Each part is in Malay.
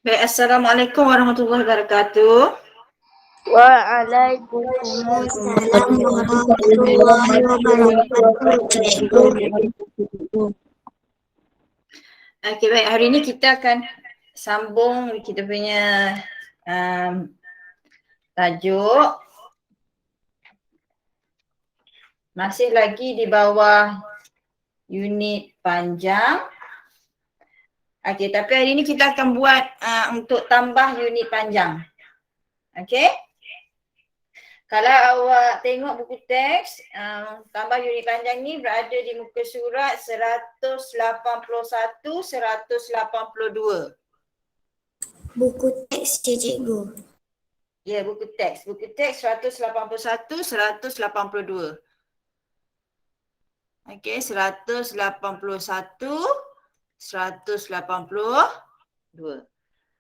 Baik, Assalamualaikum warahmatullahi wabarakatuh. Waalaikumsalam warahmatullahi wabarakatuh, cikgu. Okey, baik. Hari ini kita akan sambung kita punya tajuk. Masih lagi di bawah unit panjang. Okey, tapi hari ini kita akan buat untuk tambah unit panjang. Okey? Kalau awak tengok buku teks, tambah unit panjang ni berada di muka surat 181, 182. Buku teks cikgu. Ya, buku teks. Buku teks 181, 182. Okey, 181, 182.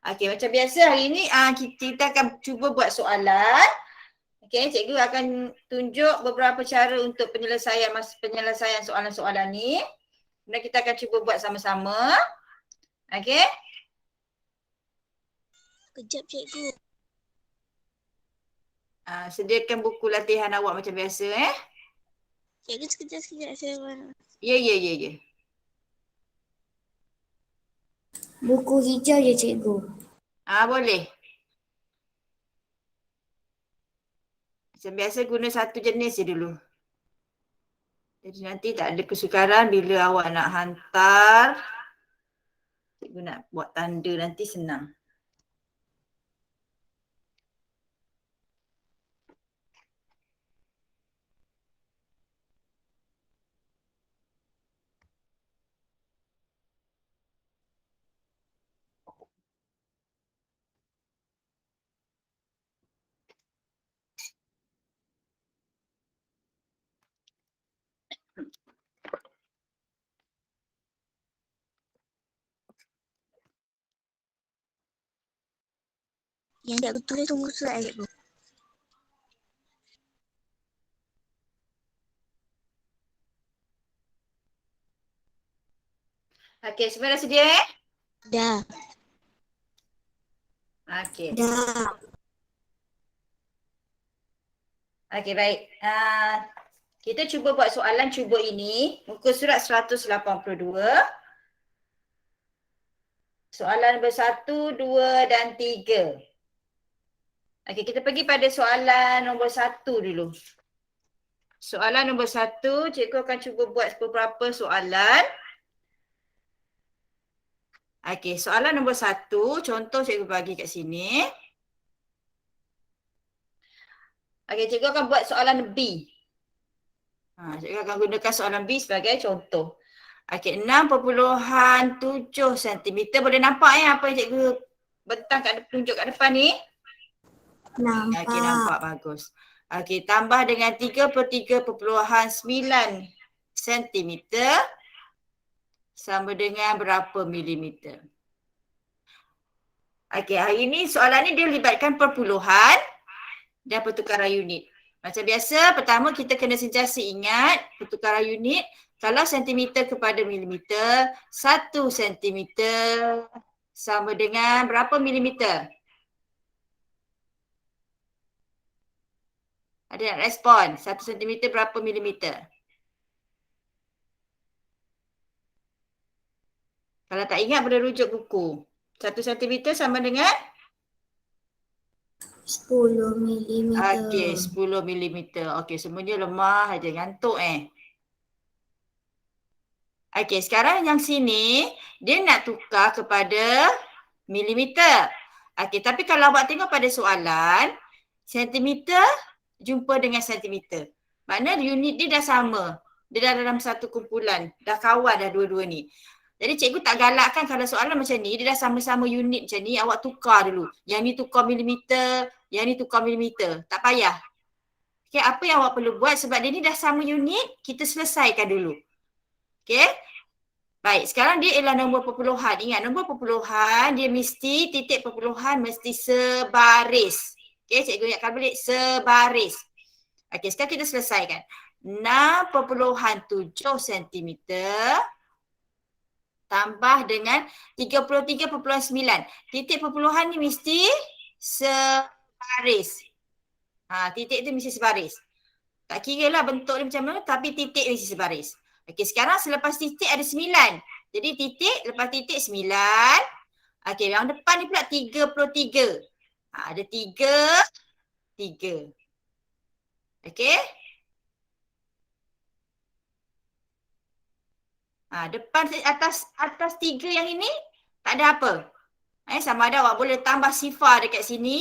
Okey, macam biasa hari ni kita akan cuba buat soalan. Okey, cikgu akan tunjuk beberapa cara untuk penyelesaian soalan-soalan ni. Kemudian kita akan cuba buat sama-sama. Okey? Kejap cikgu. Sediakan buku latihan awak macam biasa Cikgu sekejap saya mana. Ya. Buku hijau je cikgu. Boleh. Macam biasa guna satu jenis je dulu. Jadi nanti tak ada kesukaran bila awak nak hantar. Cikgu nak buat tanda nanti senang. Yang cikgu tulis tunggu surat cikgu. Okey, semua dah sedia Dah. Okey. Dah. Okey, baik. Kita cuba buat soalan cuba ini. Muka surat 182. Soalan nombor 1, 2 dan 3. Okey, kita pergi pada soalan nombor 1 dulu. Soalan nombor 1, cikgu akan cuba buat beberapa soalan. Okey, soalan nombor 1, contoh cikgu bagi kat sini. Okey, cikgu akan buat soalan B. Cikgu akan gunakan soalan B sebagai contoh. Okey, 6.7 cm. Boleh nampak apa yang cikgu bentang tunjuk kat depan ni? Nampak. Okey, nampak bagus. Okey, tambah dengan 33.9 cm sama dengan berapa milimeter? Okey, hari ni soalan ni dia libatkan perpuluhan dan pertukaran unit. Macam biasa, pertama kita kena sentiasa ingat pertukaran unit. Kalau sentimeter kepada milimeter, 1 sentimeter sama dengan berapa milimeter? Ada nak respon? 1 sentimeter berapa milimeter? Kalau tak ingat boleh rujuk buku. 1 sentimeter sama dengan? 10 milimeter. Okey, 10 milimeter. Okey, semuanya lemah aja, ngantuk Okey, sekarang yang sini dia nak tukar kepada milimeter. Okey, tapi kalau awak tengok pada soalan, sentimeter jumpa dengan sentimeter. Maknanya unit dia dah sama. Dia dah dalam satu kumpulan. Dah kawan dah dua-dua ni. Jadi cikgu tak galakkan kalau soalan macam ni, dia dah sama-sama unit macam ni, awak tukar dulu. Yang ni tukar milimeter, yang ni tukar milimeter. Tak payah. Okay, apa yang awak perlu buat sebab dia ni dah sama unit, kita selesaikan dulu. Okay. Baik, sekarang dia ialah nombor perpuluhan. Ingat, nombor perpuluhan dia mesti titik perpuluhan mesti sebaris. Okay, cikgu ingatkan balik, sebaris. Okay, sekarang kita selesaikan. 6.7 cm tambah dengan 33.9. Titik perpuluhan ni mesti sebaris. Titik tu mesti sebaris. Tak kira lah bentuk dia macam mana, tapi titik mesti sebaris. Okey, sekarang selepas titik ada 9. Jadi titik, lepas titik 9. Okey, yang depan ni pula 33. Ada 3. Okey. Depan atas 3 yang ini tak ada apa. Sama ada awak boleh tambah sifar dekat sini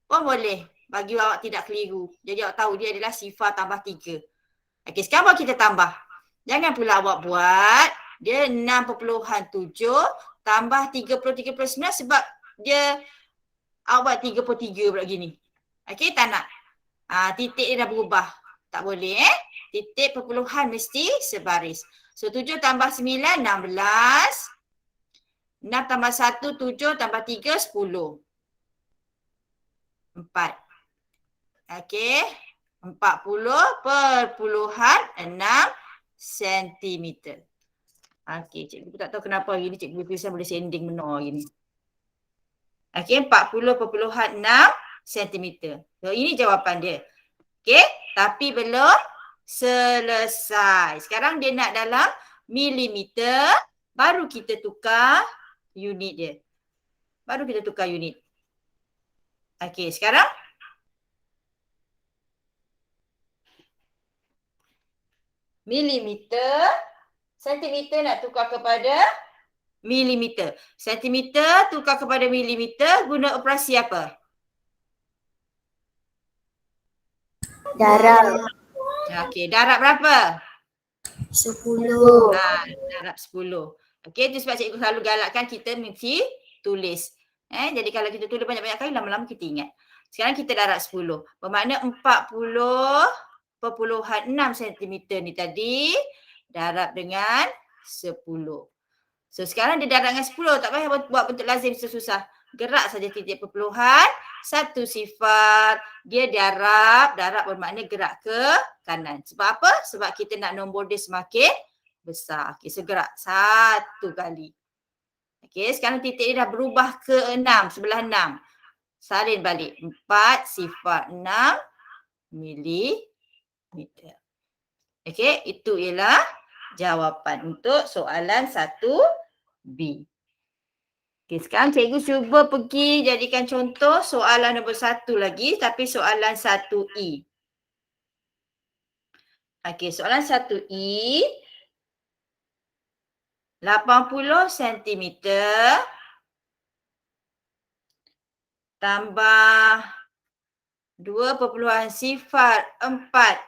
pun boleh, bagi awak tidak keliru. Jadi awak tahu dia adalah sifar tambah 3. Okey, sekarang kita tambah. Jangan pula awak buat dia 6.7 tambah 33.9 sebab dia awak 33 pula gini. Okey, tak nak. Titik dia dah berubah. Tak boleh Titik perpuluhan mesti sebaris. So 7 tambah 9, 16. 6 tambah 1, 7 tambah 3, 10. 4. Okey. 40.6 cm. Okey, cikgu tak tahu kenapa hari ni cikgu tulisan boleh sending benar hari ni. Okey, 40.6 cm. So ini jawapan dia. Okey, tapi belum selesai. Sekarang dia nak dalam milimeter, baru kita tukar unit dia. Okey, sekarang milimeter, sentimeter nak tukar kepada milimeter. Sentimeter tukar kepada milimeter guna operasi apa? Darab. Okey, darab berapa? 10. Darab 10. Okey, itu sebab cikgu selalu galakkan kita mesti tulis. Jadi kalau kita tulis banyak-banyak kali, lama-lama kita ingat. Sekarang kita darab 10. Bermakna 40.6 cm ni tadi darab dengan 10. So sekarang dia darab dengan 10. Tak payah buat bentuk lazim susah. Gerak saja titik perpuluhan. Satu sifar. Dia darab. Darab bermakna gerak ke kanan. Sebab apa? Sebab kita nak nombor dia semakin besar. Okey, so gerak satu kali. Okey, sekarang titik dia dah berubah ke 6. Sebelah 6. Salin balik. 4 sifar 6 milimeter. Okey, itu ialah jawapan untuk soalan 1B. Okey, sekarang cikgu cuba pergi jadikan contoh soalan nombor 1 lagi, tapi soalan 1E. Okey, soalan 1E. 80 cm tambah 2.04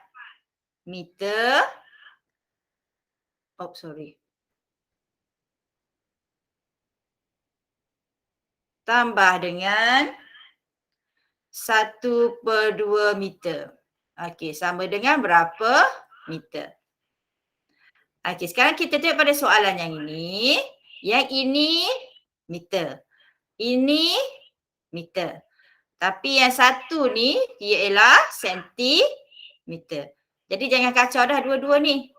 meter. Tambah dengan 1/2 meter. Okey, sama dengan berapa meter? Okey, sekarang kita tengok pada soalan yang ini. Yang ini meter. Ini meter. Tapi yang satu ni ialah sentimeter. Jadi jangan kacau dah dua-dua ni.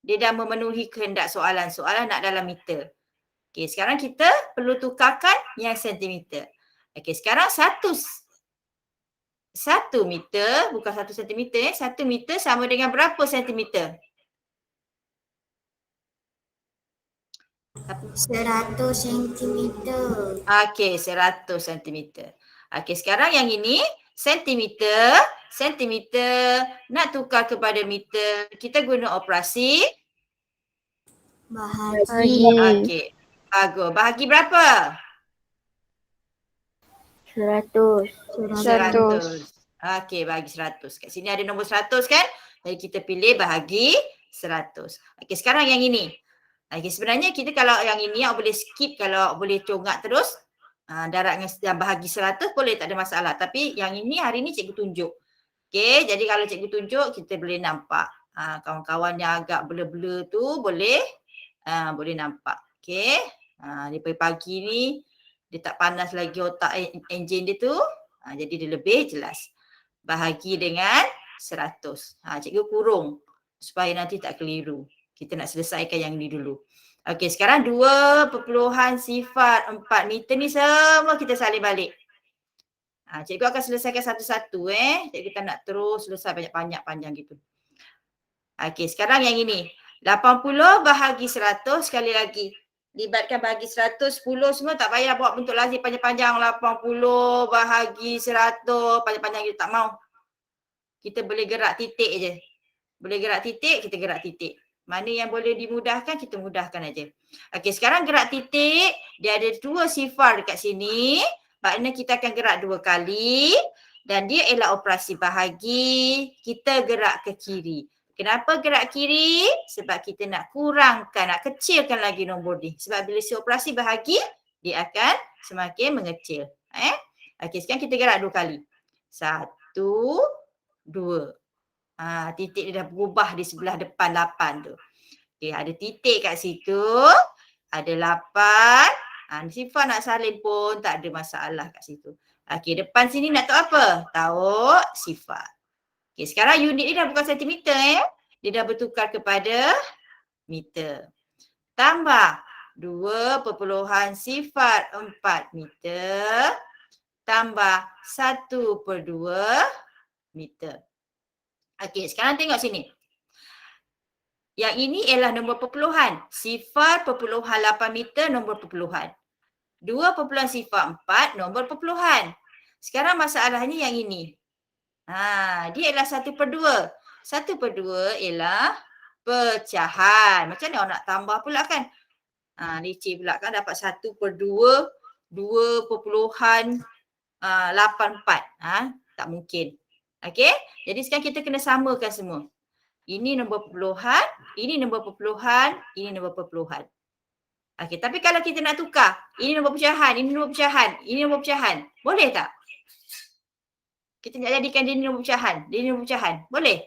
Dia dah memenuhi kehendak soalan. Soalan nak dalam meter. Okey, sekarang kita perlu tukarkan yang sentimeter. Okey, sekarang 1 meter, bukan 1 sentimeter. 1 meter sama dengan berapa sentimeter? 100 cm. Okey, 100 cm. Okey, sekarang yang ini sentimeter. Sentimeter nak tukar kepada meter. Kita guna operasi Bahagi. Okey, bagus. Bahagi berapa? 100. Okey, bahagi 100. Kat sini ada nombor 100 kan? Jadi kita pilih bahagi 100. Okey, sekarang yang ini. Okey, sebenarnya kita kalau yang ini awak boleh skip, kalau awak boleh congak terus. Darab dengan bahagi 100 boleh, tak ada masalah. Tapi yang ini hari ni cikgu tunjuk. Okey, jadi kalau cikgu tunjuk kita boleh nampak. Kawan-kawan yang agak blur-blur tu boleh nampak. Okey. Daripada pagi ni dia tak panas lagi otak enjin dia tu. Jadi dia lebih jelas. Bahagi dengan 100. Cikgu kurung supaya nanti tak keliru. Kita nak selesaikan yang ni dulu. Okey, sekarang 2.04 meter ni semua kita salin balik. Cikgu akan selesaikan satu-satu Cikgu tak nak terus selesai banyak-banyak panjang gitu. Okey, sekarang yang ini. 80 bahagi 100 sekali lagi. Libatkan bahagi 100, 10 semua tak payah buat bentuk lazim panjang-panjang. 80 bahagi 100 panjang-panjang gitu tak mau. Kita boleh gerak titik je. Boleh gerak titik, kita gerak titik. Mana yang boleh dimudahkan, kita mudahkan aja. Okey, sekarang gerak titik. Dia ada 2 sifar dekat sini. Maknanya kita akan gerak 2 kali. Dan dia ialah operasi bahagi. Kita gerak ke kiri. Kenapa gerak kiri? Sebab kita nak kurangkan, nak kecilkan lagi nombor ni. Sebab bila si operasi bahagi, dia akan semakin mengecil. Okey, sekarang kita gerak 2 kali. 1, 2. Titik dia dah berubah di sebelah depan 8 tu. Okey, ada titik kat situ. Ada 8. Sifar nak salin pun tak ada masalah kat situ. Okey, depan sini nak tahu apa? Tahu sifar. Okey, sekarang unit ni dah bukan sentimeter Dia dah bertukar kepada meter. Tambah 2.04 meter tambah 1/2 meter. Okey, sekarang tengok sini. Yang ini ialah nombor perpuluhan. 0.8 meter nombor perpuluhan. 2.04 nombor perpuluhan. Sekarang masalahnya yang ini. Dia ialah 1/2. 1/2 ialah pecahan. Macam mana orang nak tambah pula kan? Leceh pula kan dapat 1/2 2.84. Tak mungkin. Okey? Jadi sekarang kita kena samakan semua. Ini nombor perpuluhan, ini nombor perpuluhan, ini nombor perpuluhan. Okey, tapi kalau kita nak tukar, ini nombor pecahan, ini nombor pecahan, ini nombor pecahan. Boleh tak? Kita nak jadikan dia ni nombor pecahan, dia ni nombor pecahan. Boleh?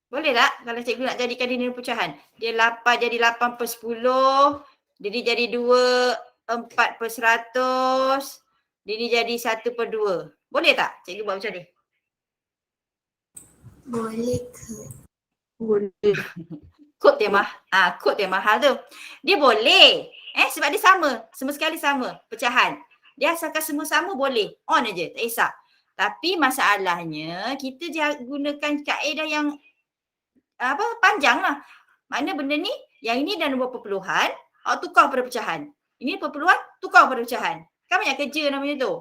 Boleh tak kalau cikgu nak jadikan dia ni nombor pecahan? Dia 8 jadi 8/10, dia ni jadi 2, 4/100, dia ni jadi 1/2. Boleh tak cikgu buat macam ni? Boleh ke? Boleh. Kod dia kod dia mahal tu. Dia boleh. Sebab dia sama. Semua sekali sama. Pecahan. Dia asalkan semua sama boleh. On aja. Tak kisah. Tapi masalahnya kita gunakan kaedah yang panjang lah. Makna benda ni, yang ini dah nombor perpuluhan, awak tukar pada pecahan. Ini perpuluhan, tukar pada pecahan. Kan banyak kerja namanya tu.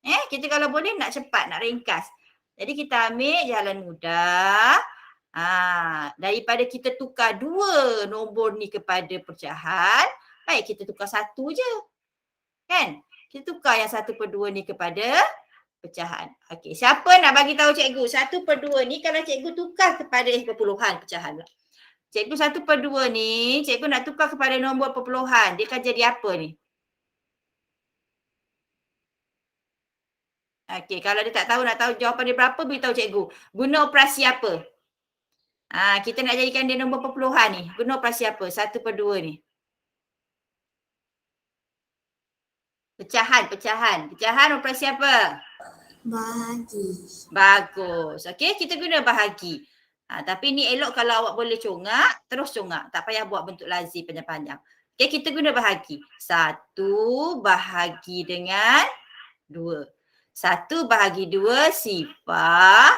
Kita kalau boleh nak cepat, nak ringkas. Jadi kita ambil jalan mudah. Daripada kita tukar 2 nombor ni kepada pecahan, baik kita tukar 1 je. Kan? Kita tukar yang 1/2 ni kepada pecahan. Okey, siapa nak bagi tahu cikgu 1/2 ni kalau cikgu tukar kepada perpuluhan pecahan pula. Cikgu 1/2 ni, cikgu nak tukar kepada nombor perpuluhan. Dia akan jadi apa ni? Okey, kalau dia tak tahu, nak tahu jawapan dia berapa, beritahu cikgu. Guna operasi apa? Kita nak jadikan dia nombor perpuluhan ni. Guna operasi apa? 1/2 ni. Pecahan. Pecahan operasi apa? Bahagi. Bagus. Okey, kita guna bahagi. Tapi ni elok kalau awak boleh congak, terus congak. Tak payah buat bentuk lazim panjang-panjang. Okey, kita guna bahagi. 1 bahagi dengan 2. 1 bahagi 2 sifar.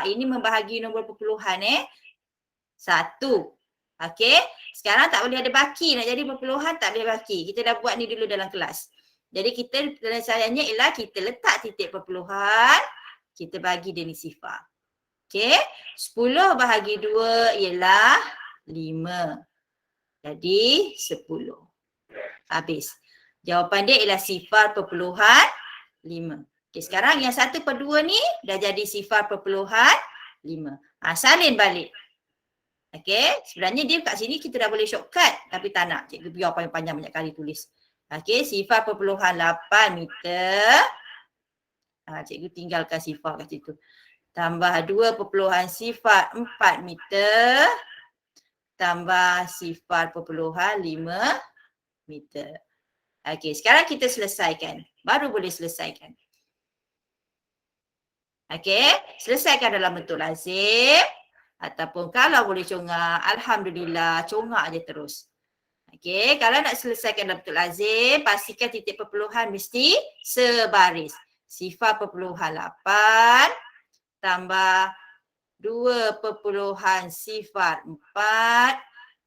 Ini membahagi nombor perpuluhan 1. Okey. Sekarang tak boleh ada baki. Nak jadi perpuluhan tak boleh baki. Kita dah buat ni dulu dalam kelas. Jadi kita penyelesaiannya ialah kita letak titik perpuluhan. Kita bagi dia ni sifar. Okey. 10 bahagi 2 ialah 5. Jadi 10. Habis. Jawapan dia ialah sifar perpuluhan 5. Okey, sekarang yang 1/2 ni dah jadi sifar perpuluhan 5. Salin balik. Okey, sebenarnya dia kat sini kita dah boleh shortcut tapi tak nak. Cikgu biar panjang-panjang banyak kali tulis. Okey, sifar perpuluhan 8 meter. Cikgu tinggalkan sifar kat situ. Tambah 2.04 meter. Tambah sifar perpuluhan 5 meter. Okey, sekarang kita selesaikan. Baru boleh selesaikan. Okey, selesaikan dalam bentuk lazim. Ataupun kalau boleh congak, alhamdulillah, congak je terus. Okey, kalau nak selesaikan dalam bentuk lazim, pastikan titik perpuluhan mesti sebaris. Sifar perpuluhan 8 tambah 2 sifar 4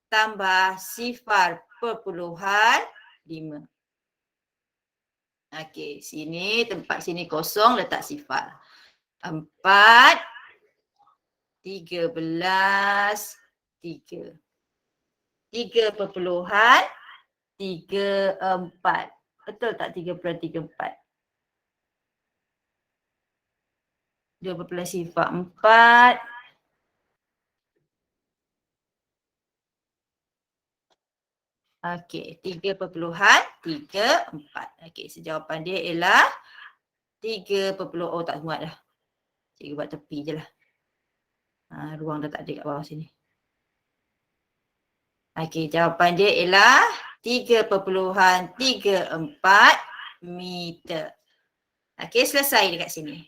tambah sifar perpuluhan 5. Okey, sini tempat sini kosong, letak sifar. 4, 13, 3. 3.34. Betul tak 3.34? 2 sifar 4. Okey, 3.34. Okey, sejawapan dia ialah 3. Oh tak muat dah. Cikgu buat tepi je lah. Ruang dah tak ada kat bawah sini. Okey, jawapan dia ialah 3.34 meter. Okey, selesai dekat sini.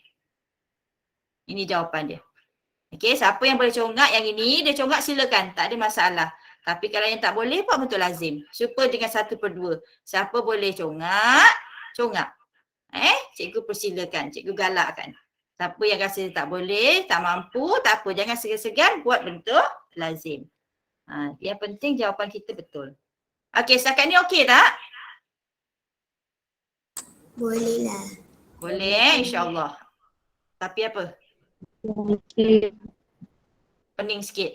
Ini jawapan dia. Okey, siapa yang boleh congak yang ini, dia congak silakan. Tak ada masalah. Tapi kalau yang tak boleh, buat bentuk lazim. Supaya dengan 1/2. Siapa boleh congak, congak. Cikgu persilakan. Cikgu galakkan. Siapa yang rasa tak boleh, tak mampu, tak apa. Jangan segan-segan buat bentuk lazim. Yang penting jawapan kita betul. Okey, setakat ni okey tak? Boleh lah. Boleh, insyaAllah. Tapi apa? Okey. Pening sikit.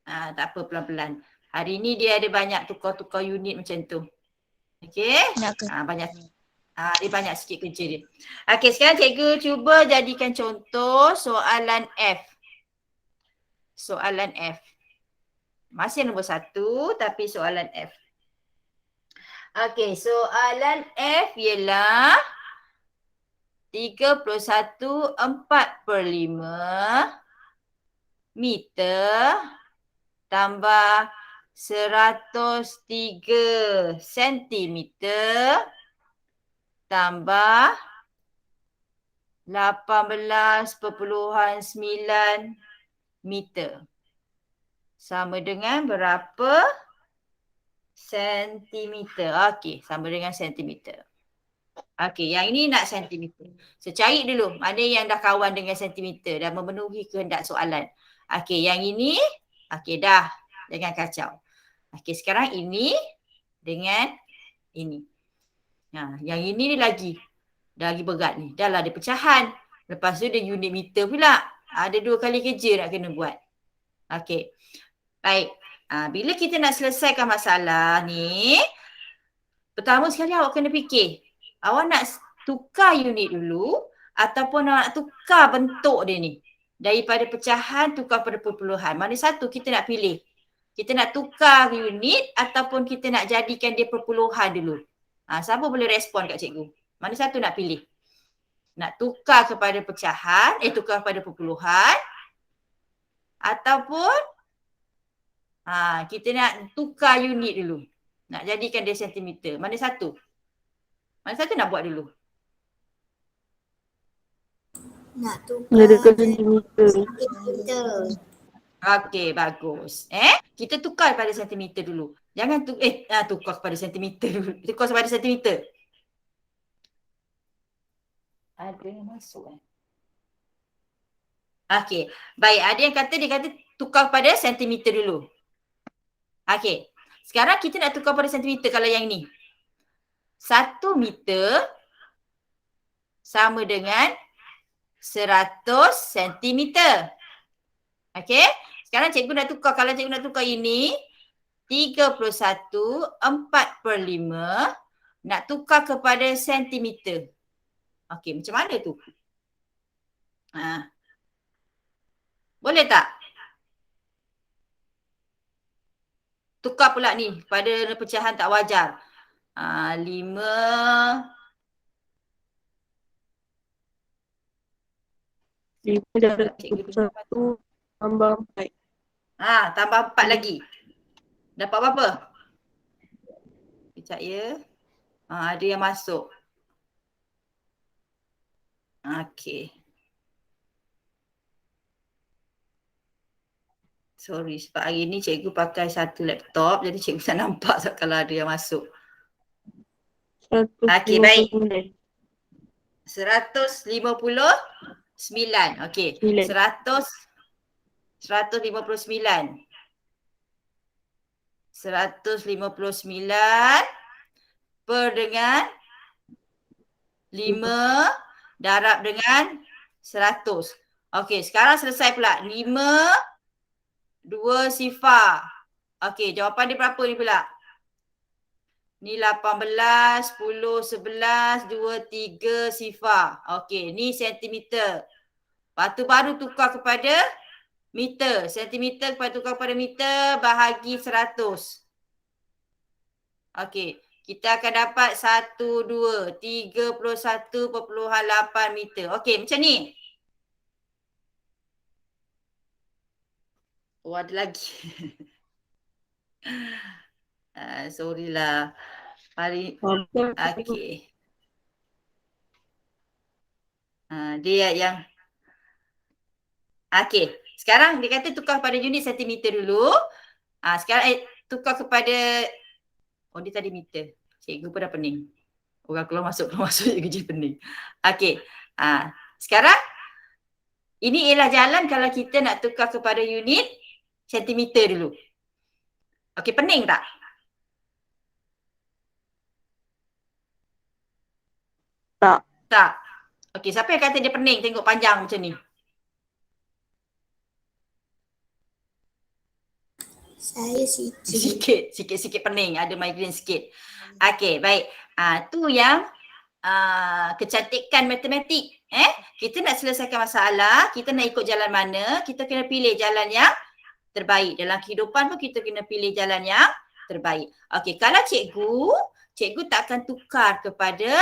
Tak apa, pelan-pelan. Hari ni dia ada banyak tukar-tukar unit macam tu. Okey? Nak ke? Banyak. Dia banyak sikit kerja dia. Okey, sekarang cikgu cuba jadikan contoh soalan F. Soalan F. Masih nombor 1 tapi soalan F. Okey, soalan F ialah 31/4/5 meter tambah 103 sentimeter tambah 18.9 meter. Sama dengan berapa sentimeter? Okey, sama dengan sentimeter. Okey, yang ini nak sentimeter. So, cari dulu mana yang dah kawan dengan sentimeter dan memenuhi kehendak soalan. Okey, yang ini, okey dah. Jangan kacau. Okey, sekarang ini dengan ini. Yang ini ni lagi berat ni. Dah lah ada pecahan. Lepas tu dia unit meter pula. Ada 2 kali kerja nak kena buat. Okey. Baik. Bila kita nak selesaikan masalah ni, pertama sekali awak kena fikir. Awak nak tukar unit dulu ataupun nak tukar bentuk dia ni. Daripada pecahan tukar pada perpuluhan. Mana satu kita nak pilih? Kita nak tukar unit ataupun kita nak jadikan dia perpuluhan dulu? Siapa boleh respon kat cikgu? Mana satu nak pilih? Nak tukar kepada pecahan, tukar kepada perpuluhan ataupun kita nak tukar unit dulu. Nak jadikan dia sentimeter. Mana satu? Mana satu nak buat dulu? Nak tukar Jadikan sentimeter. sentimeter. Okey, bagus. Kita tukar pada sentimeter dulu. Jangan tukar kepada sentimeter dulu. Tukar kepada sentimeter. Ada yang masuk Okey. Baik, ada yang kata dia kata tukar pada sentimeter dulu. Okey. Sekarang kita nak tukar pada sentimeter kalau yang ni. 1 meter sama dengan 100 sentimeter. Okey. Sekarang cikgu nak tukar. Kalau cikgu nak tukar ini 31/4/5 nak tukar kepada sentimeter. Okey, macam mana tu? Boleh tak? Tukar pula ni pada pecahan tak wajar. 5. 5 darab 1 tambah 4. Tambah 4 lagi. Dapat berapa? Kejap ya. Ada yang masuk. Okey. Sorry, sebab hari ni cikgu pakai satu laptop jadi cikgu tak nampak kalau ada yang masuk. Okey, baik. 159. Okey. 159. 159 per dengan 5 darab dengan 100. Okey, sekarang selesai pula. 5, 2 sifar. Okey, jawapan dia berapa ni pula? Ni 18, 10, 11, 2, 3 sifar. Okey, ni sentimeter. Lepas tu baru tukar kepada meter. Sentimeter tukar kepada meter bahagi 100. Okey, kita akan dapat 31.8 meter. Okey, macam ni. Oh, ada lagi. Sorry lah. Okey. Dia yang okey. Sekarang dia kata tukar kepada unit sentimeter dulu. Sekarang tukar kepada dia tadi meter. Cikgu pun dah pening. Orang keluar masuk cikgu je pening. Okey. Sekarang ini ialah jalan kalau kita nak tukar kepada unit sentimeter dulu. Okey, pening tak? Tak. Okey, siapa yang kata dia pening tengok panjang macam ni? Saya sikit. Sikit pening, ada migraine sikit. Okey, baik. Tu yang kecantikan matematik. Kita nak selesaikan masalah, kita nak ikut jalan mana, kita kena pilih jalan yang terbaik. Dalam kehidupan pun kita kena pilih jalan yang terbaik. Okey, kalau cikgu tak akan tukar kepada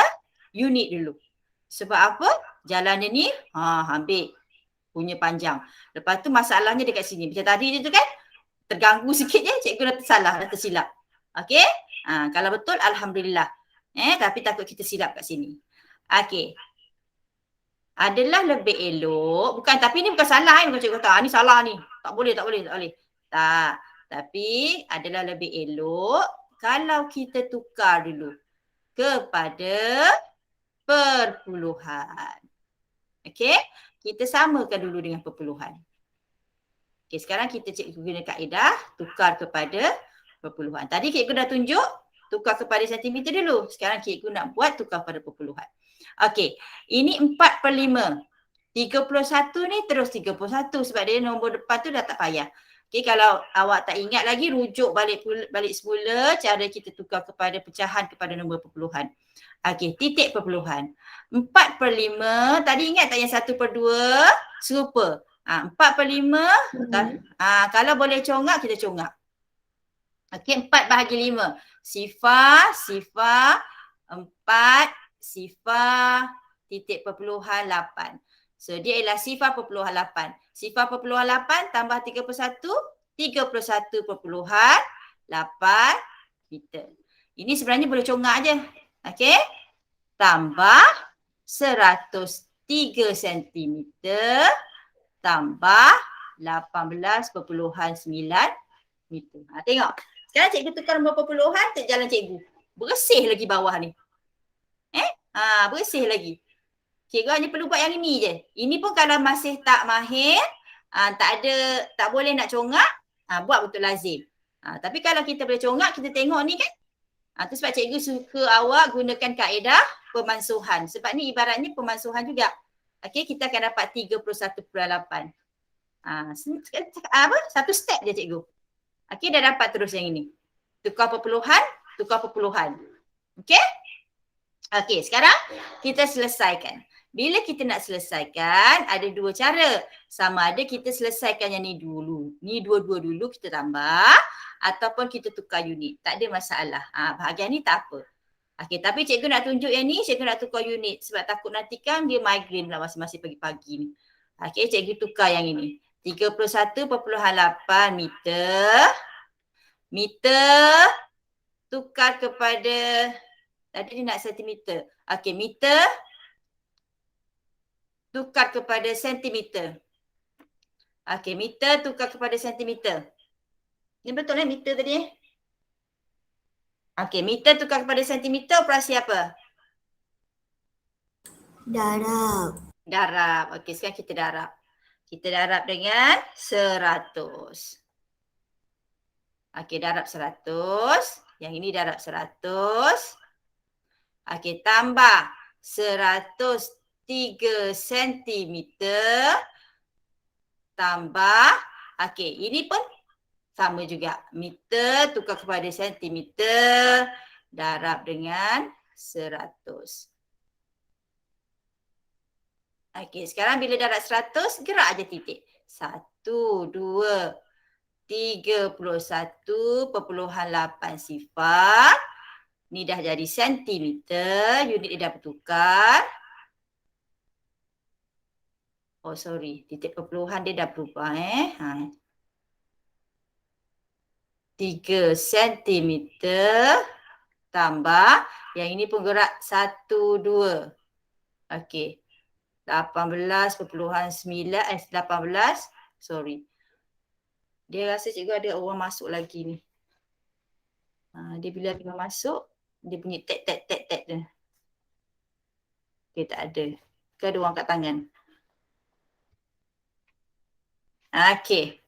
unit dulu. Sebab apa? Jalan dia ni ambil punya panjang. Lepas tu masalahnya dekat sini. Macam tadi tu kan, terganggu sikit je, cikgu dah tersalah, dah tersilap. Okey? Kalau betul, alhamdulillah. Tapi takut kita silap kat sini. Okey. Adalah lebih elok, tapi ni bukan salah bukan cikgu kata, ni salah ni. Tak boleh. Tak. Tapi adalah lebih elok kalau kita tukar dulu kepada perpuluhan. Okey? Kita samakan dulu dengan perpuluhan. Okey, sekarang kita cikgu guna kaedah tukar kepada perpuluhan. Tadi cikgu dah tunjuk tukar kepada sentimeter dulu. Sekarang cikgu nak buat tukar pada perpuluhan. Okey, ini 4/5. 31 ni terus 31 sebab dia nombor depan tu dah tak payah. Okey, kalau awak tak ingat lagi, rujuk balik semula cara kita tukar kepada pecahan kepada nombor perpuluhan. Okey, titik perpuluhan. 4/5, tadi ingat tak yang 1/2? Serupa. 4/5, kalau boleh congak, kita congak. Okey, 4 bahagi 5. Sifar, 4, sifar, titik perpuluhan 8. So, dia ialah sifar perpuluhan 8. Sifar perpuluhan 8 tambah 31, 31.8 meter. Ini sebenarnya boleh congak je. Okey. Tambah 103 cm tambah 18.9 meter. Tengok. Sekarang cikgu tukar nombor perpuluhan ke jalan cikgu. Bersih lagi bawah ni. Bersih lagi. Cikgu hanya perlu buat yang ini je. Ini pun kalau masih tak mahir, tak boleh nak congak, buat betul lazim. Tapi kalau kita boleh congak, kita tengok ni kan. Tu sebab cikgu suka awak gunakan kaedah pemansuhan. Sebab ni ibaratnya pemansuhan juga. Okey, kita akan dapat 31.8. Satu step je cikgu. Okey, dah dapat terus yang ini. Tukar perpuluhan. Okey? Okey, sekarang kita selesaikan. Bila kita nak selesaikan, ada dua cara. Sama ada kita selesaikan yang ni dulu. Ni dua-dua dulu kita tambah. Ataupun kita tukar unit. Tak ada masalah. Bahagian ni tak apa. Okey, tapi cikgu nak tunjuk yang ni, cikgu nak tukar unit. Sebab takut nanti kan dia migraine lah masing-masing pagi-pagi ni. Okey, cikgu tukar yang ini. 31.8 meter. Meter tukar kepada, tadi dia nak sentimeter. Okey, meter tukar kepada sentimeter. Okey, meter tukar kepada sentimeter. Ni betul meter tadi Okey, meter tukar kepada sentimeter, operasi apa? Darab. Darab. Okey, sekarang kita darab. Kita darab dengan 100. Okey, darab 100. Yang ini darab 100. Okey, tambah 103 sentimeter. Tambah. Okey, ini pun sama juga. Meter tukar kepada sentimeter. Darab dengan 100. Okey, sekarang bila darab 100, gerak aja titik. 1, 2, 31.8 sifar. Ni dah jadi sentimeter. Unit dia dah bertukar. Oh sorry, titik perpuluhan dia dah berubah 3 sentimeter tambah. Yang ini pun gerak 1, 2. Okey. 18.9 sorry. Dia rasa cikgu ada orang masuk lagi ni. Dia bila dia masuk, dia bunyi tek dia. Okey, tak ada. Ke ada orang kat tangan. Okey.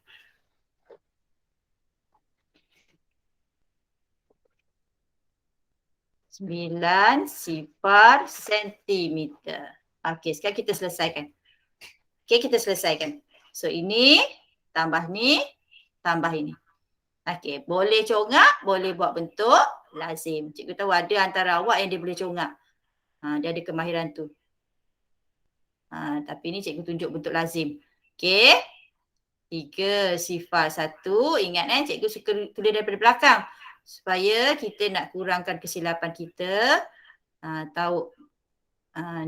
Sembilan sifar sentimeter. Okey, sekarang kita selesaikan. Okey, kita selesaikan. So ini, tambah ni, tambah ini. Okey, boleh congak, boleh buat bentuk lazim. Cikgu tahu ada antara awak yang dia boleh congak. Dia ada kemahiran tu. Tapi ni cikgu tunjuk bentuk lazim. Okey. 3 sifar 1. Ingat cikgu suka tulis daripada belakang. Supaya kita nak kurangkan kesilapan kita. Tahu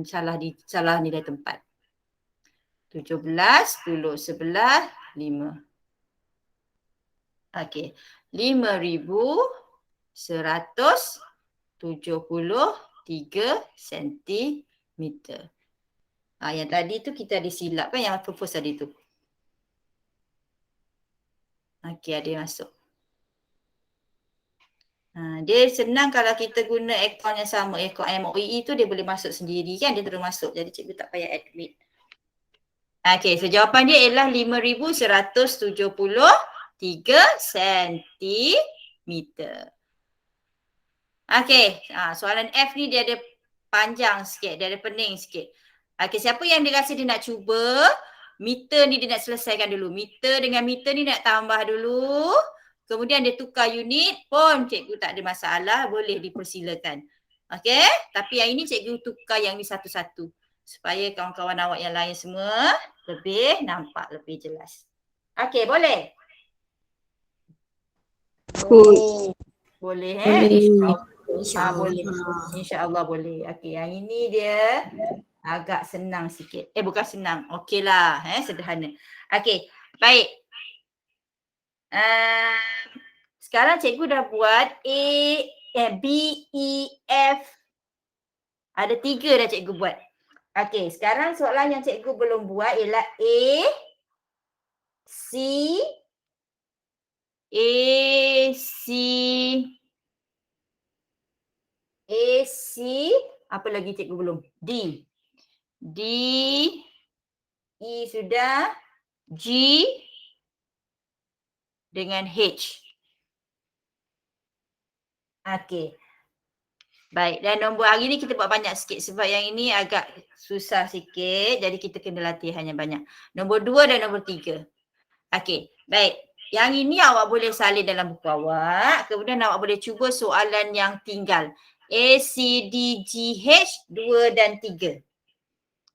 salah nilai tempat. 17, 10, 11, 5. Okey. 5,173 sentimeter. Yang tadi tu kita ada silap kan, yang propose tadi tu. Okey, ada yang masuk. Dia senang kalau kita guna akaun yang sama, akaun MOE tu dia boleh masuk sendiri kan, dia terus masuk. Jadi cikgu tak payah admit. Okey, so jawapan dia ialah 5,173 sentimeter. Okey, soalan F ni dia ada panjang sikit, dia ada pening sikit. Okey, siapa yang dia rasa dia nak cuba, meter ni dia nak selesaikan dulu. Meter dengan meter ni nak tambah dulu. Kemudian dia tukar unit pun cikgu tak ada masalah, boleh dipersilakan. Okey, tapi yang ini cikgu tukar yang ni satu-satu. Supaya kawan-kawan awak yang lain semua lebih nampak, lebih jelas. Okey, boleh? Boleh boleh. InsyaAllah boleh. Okey, yang ini dia agak senang sikit. Bukan senang. Okeylah, sederhana. Okey, baik. Sekarang cikgu dah buat B, E, F. Ada 3 dah cikgu buat. Okey, sekarang soalan yang cikgu belum buat ialah C, apa lagi cikgu belum? D, E sudah, G dengan H. Okey. Baik, dan nombor hari ni kita buat banyak sikit sebab yang ini agak susah sikit. Jadi kita kena latihan yang banyak. Nombor 2 dan nombor 3. Okey, baik. Yang ini awak boleh salin dalam buku awak. Kemudian awak boleh cuba soalan yang tinggal. A, C, D, G, H, 2 dan 3.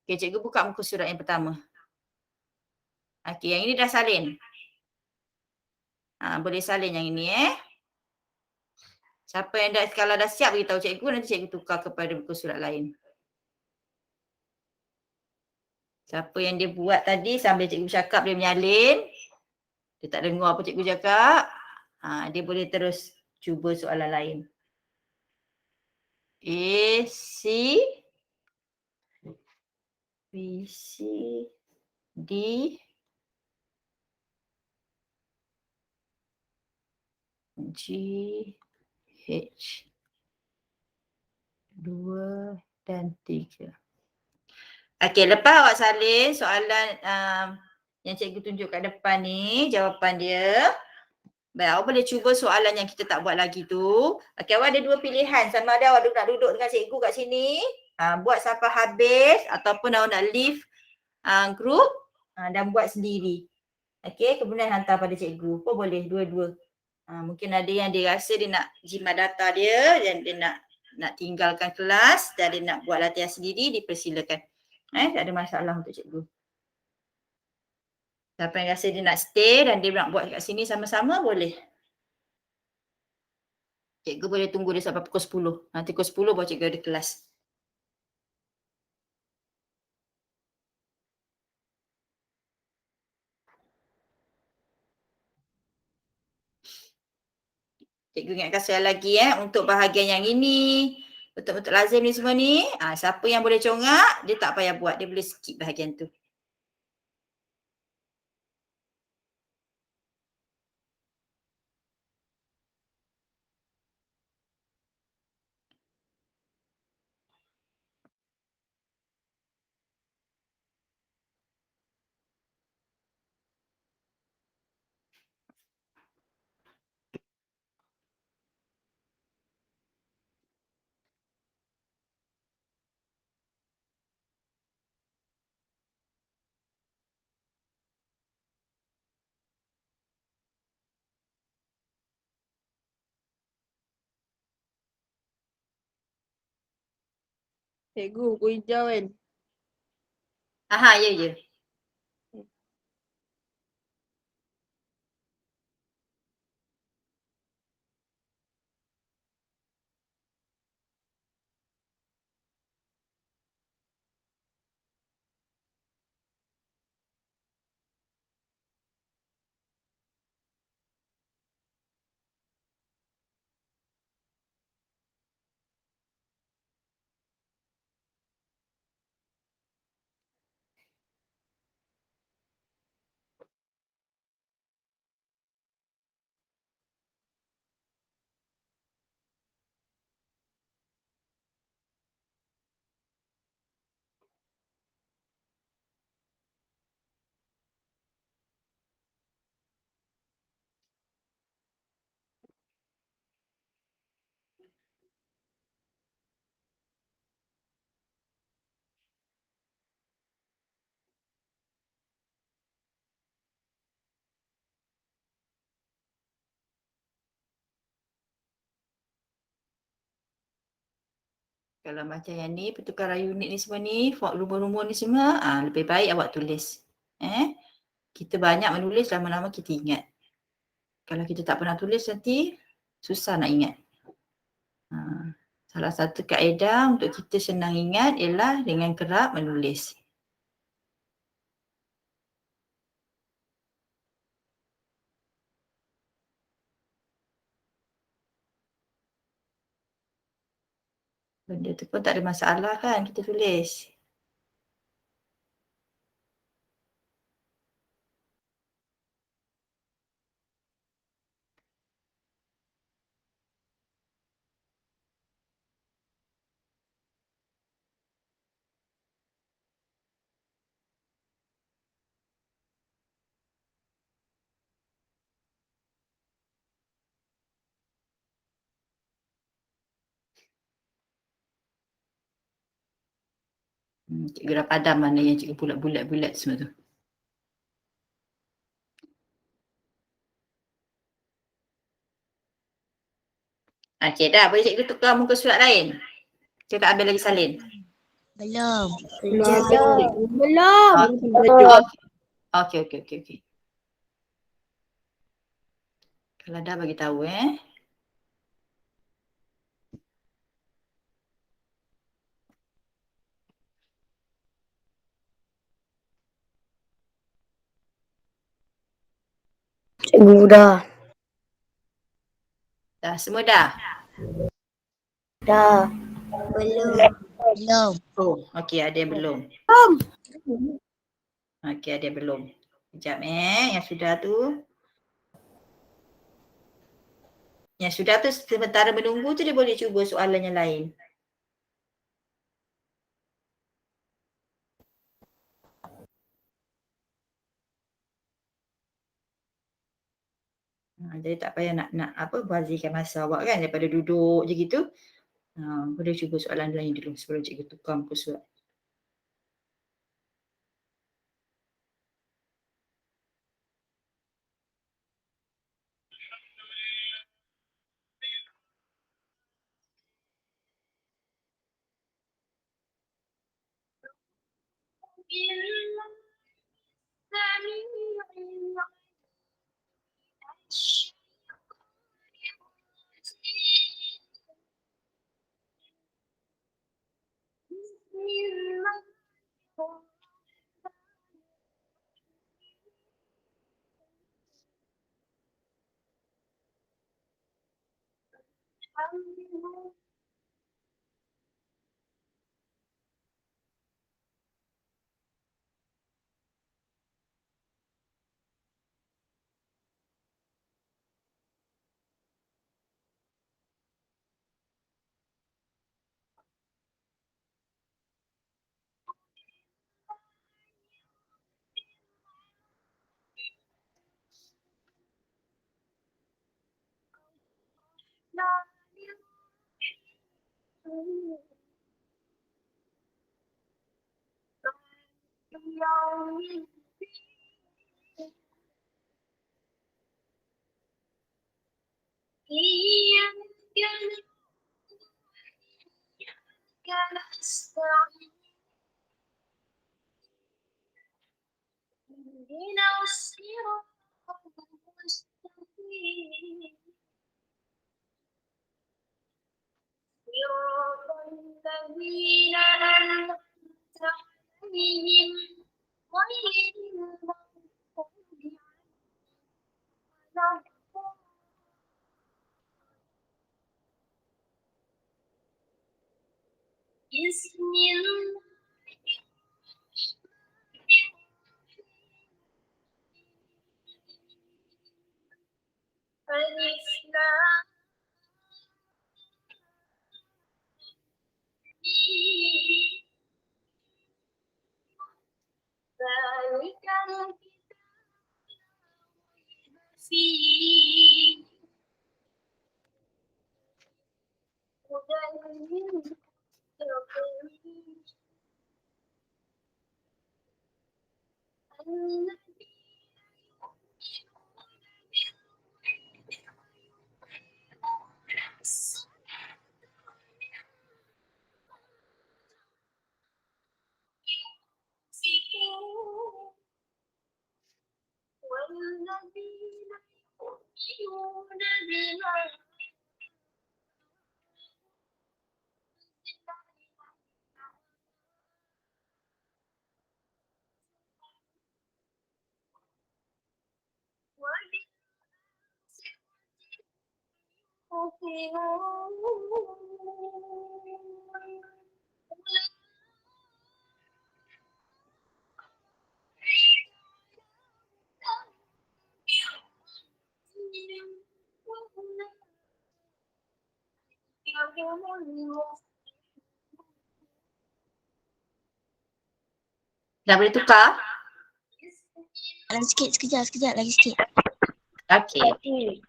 Okey, cikgu buka muka surat yang pertama. Okey, yang ini dah salin. Boleh salin yang ini Siapa yang kalau dah siap beritahu cikgu, nanti cikgu tukar kepada buku surat lain. Siapa yang dia buat tadi sambil cikgu cakap dia menyalin. Dia tak dengar apa cikgu cakap. Dia boleh terus cuba soalan lain. A, C, B, C, D, G, H, 2 dan 3. Okey, lepas awak salin soalan yang cikgu tunjuk kat depan ni, jawapan dia. Baik, awak boleh cuba soalan yang kita tak buat lagi tu. Okey, awak ada dua pilihan. Sama ada awak nak duduk dengan cikgu kat sini, buat sampai habis ataupun awak nak leave group dan buat sendiri. Okey, kemudian hantar pada cikgu. Pun boleh dua-dua. Mungkin ada yang dia rasa dia nak jimat data dia dan dia nak tinggalkan kelas dan dia nak buat latihan sendiri, dipersilakan. Tak ada masalah untuk cikgu. Siapa yang rasa dia nak stay dan dia nak buat kat sini sama-sama, boleh. Cikgu boleh tunggu dia sampai pukul 10. Nanti pukul 10 baru cikgu ada kelas. Cikgu ingatkan sekali lagi untuk bahagian yang ini, betul-betul lazim ni semua ni, siapa yang boleh congak, dia tak payah buat, dia boleh skip bahagian tu. Cikgu, buku hijau kan? Ya. Kalau macam yang ni, pertukaran unit ni semua ni, rumus-rumus ni semua, lebih baik awak tulis. Kita banyak menulis, lama-lama kita ingat. Kalau kita tak pernah tulis nanti, susah nak ingat. Salah satu kaedah untuk kita senang ingat ialah dengan kerap menulis. Benda tu pun tak ada masalah kan kita tulis. Cikgu dah padam mana yang cikgu bulat-bulat semua tu. Okey dah, boleh cikgu tukar muka surat lain? Cikgu tak ambil lagi salin. Belum. Belum. Okey. Kalau dah bagi tahu Cikgu dah. Dah semua dah? Dah. Belum. Oh, okey ada yang belum. Okey ada yang belum. Sekejap yang sudah tu. Yang sudah tu sementara menunggu tu dia boleh cuba soalan yang lain. Jadi tak payah nak bazirkan masa awak kan daripada duduk je gitu. Boleh cuba soalan lain dulu sebelum cikgu tukar muka surat. Dah boleh tukar? Lagi sikit, sekejap lagi sikit. Okey.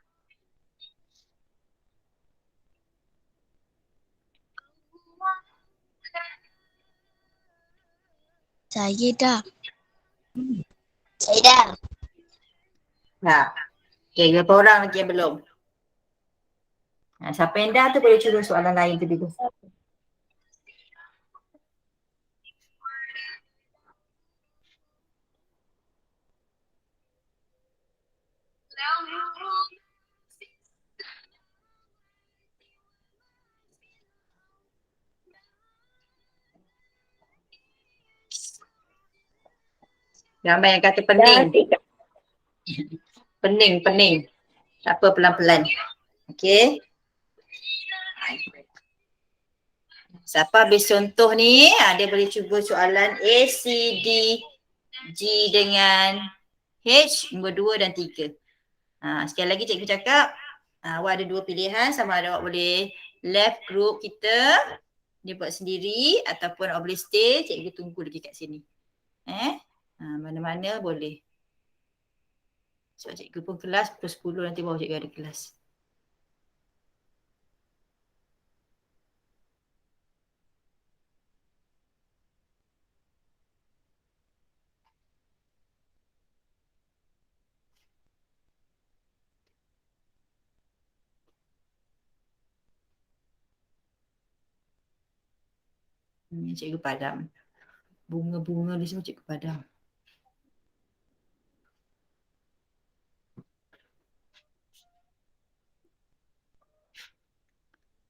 Saya dah. Okey, berapa orang lagi yang belum? Siapa yang dah tu boleh cuba soalan lain tu dulu. Ramai yang kata pening. Pening. Tak apa, pelan-pelan. Okey. Siapa habis contoh ni, dia boleh cuba soalan A, C, D, G dengan H, nombor 2 dan 3. Sekali lagi cikgu cakap, Awak ada dua pilihan, sama ada awak boleh left group kita, dia buat sendiri, ataupun awak boleh stay, cikgu tunggu lagi kat sini. Mana-mana boleh. Sebab cikgu pun kelas pukul 10 nanti baru cikgu ada kelas. Cikgu padam. Bunga-bunga ni semua cikgu padam.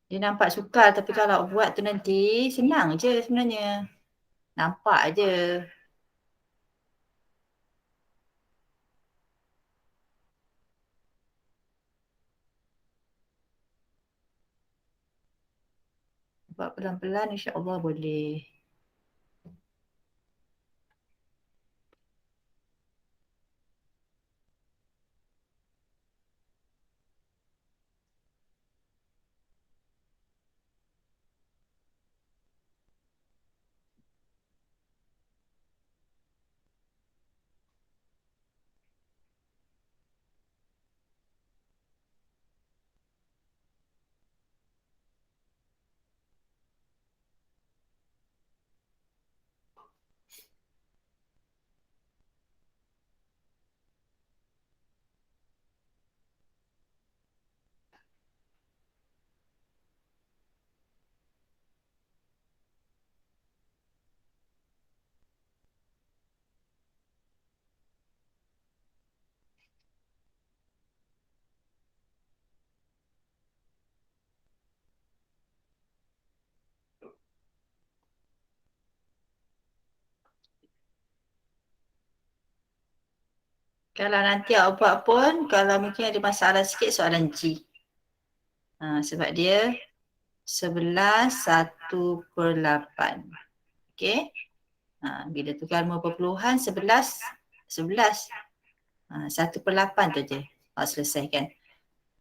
Dia nampak sukar tapi kalau buat tu nanti senang je sebenarnya. Nampak je. Buat pelan-pelan insya-Allah boleh. Kalau nanti awak buat pun, kalau mungkin ada masalah sikit soalan G. Sebab dia 11 1/8. Okey. Bila tukar nombor perpuluhan 11, 11. 1/8 tu je. Awak selesaikan.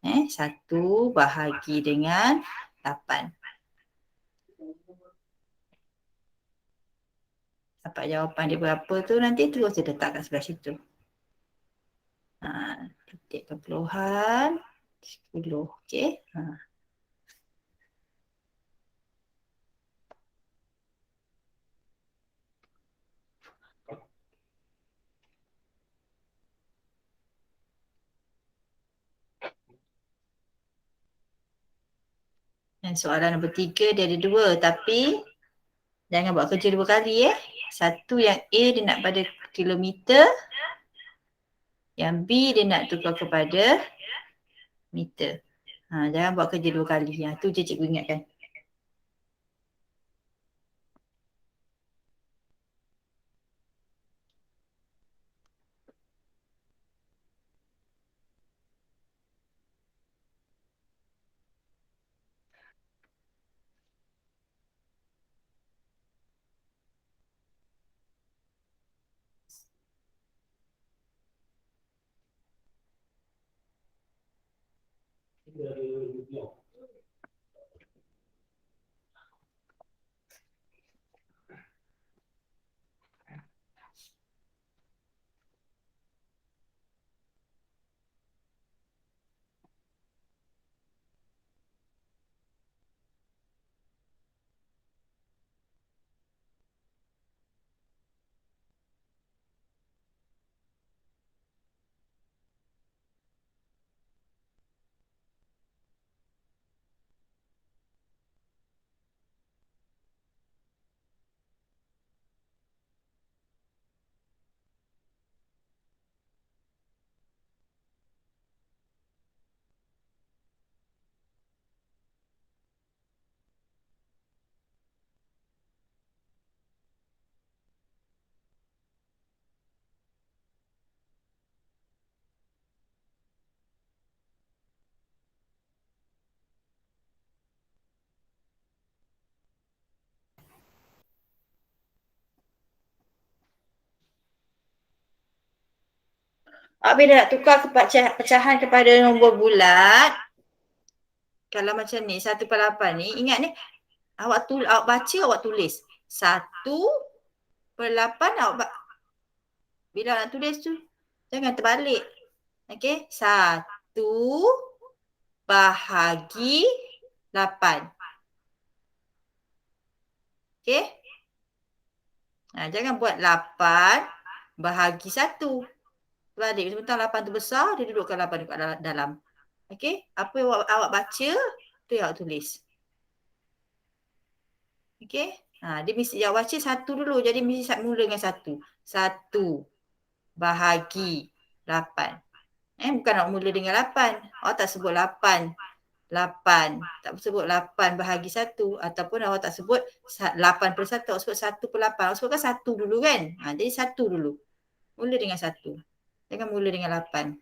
1 bahagi dengan 8. Dapat jawapan dia berapa tu nanti terus dia letak kat sebelah situ. Titik perpuluhan 10. Okey. Dan soalan nombor 3 dia ada 2 tapi jangan buat kerja 2 kali Satu yang A dia nak pada kilometer, yang B dia nak tukar kepada meter. Jangan buat kerja 2 kali. Tu je cikgu ingatkan. Bila nak tukar pecahan kepada nombor bulat, Kalau macam ni 1/8 ni, ingat ni awak baca, awak tulis 1/8 bila nak tulis tu jangan terbalik. Okey, 1 bahagi 8. Okey. Jangan buat 8 bahagi 1. Terbalik. Sebentar 8 tu besar, dia dudukkan 8 dekat dalam. Okey. Apa yang awak baca, tu yang awak tulis. Okey. Dia mesti awak baca 1 dulu. Jadi mesti mula dengan 1. 1 bahagi 8. Bukan nak mula dengan 8. Awak tak sebut 8. 8. Tak sebut 8 bahagi 1. Ataupun awak tak sebut 8/1. Awak sebut 1/8. Awak sebutkan 1 dulu kan. Jadi 1 dulu. Mula dengan 1. Jangan mula dengan 8.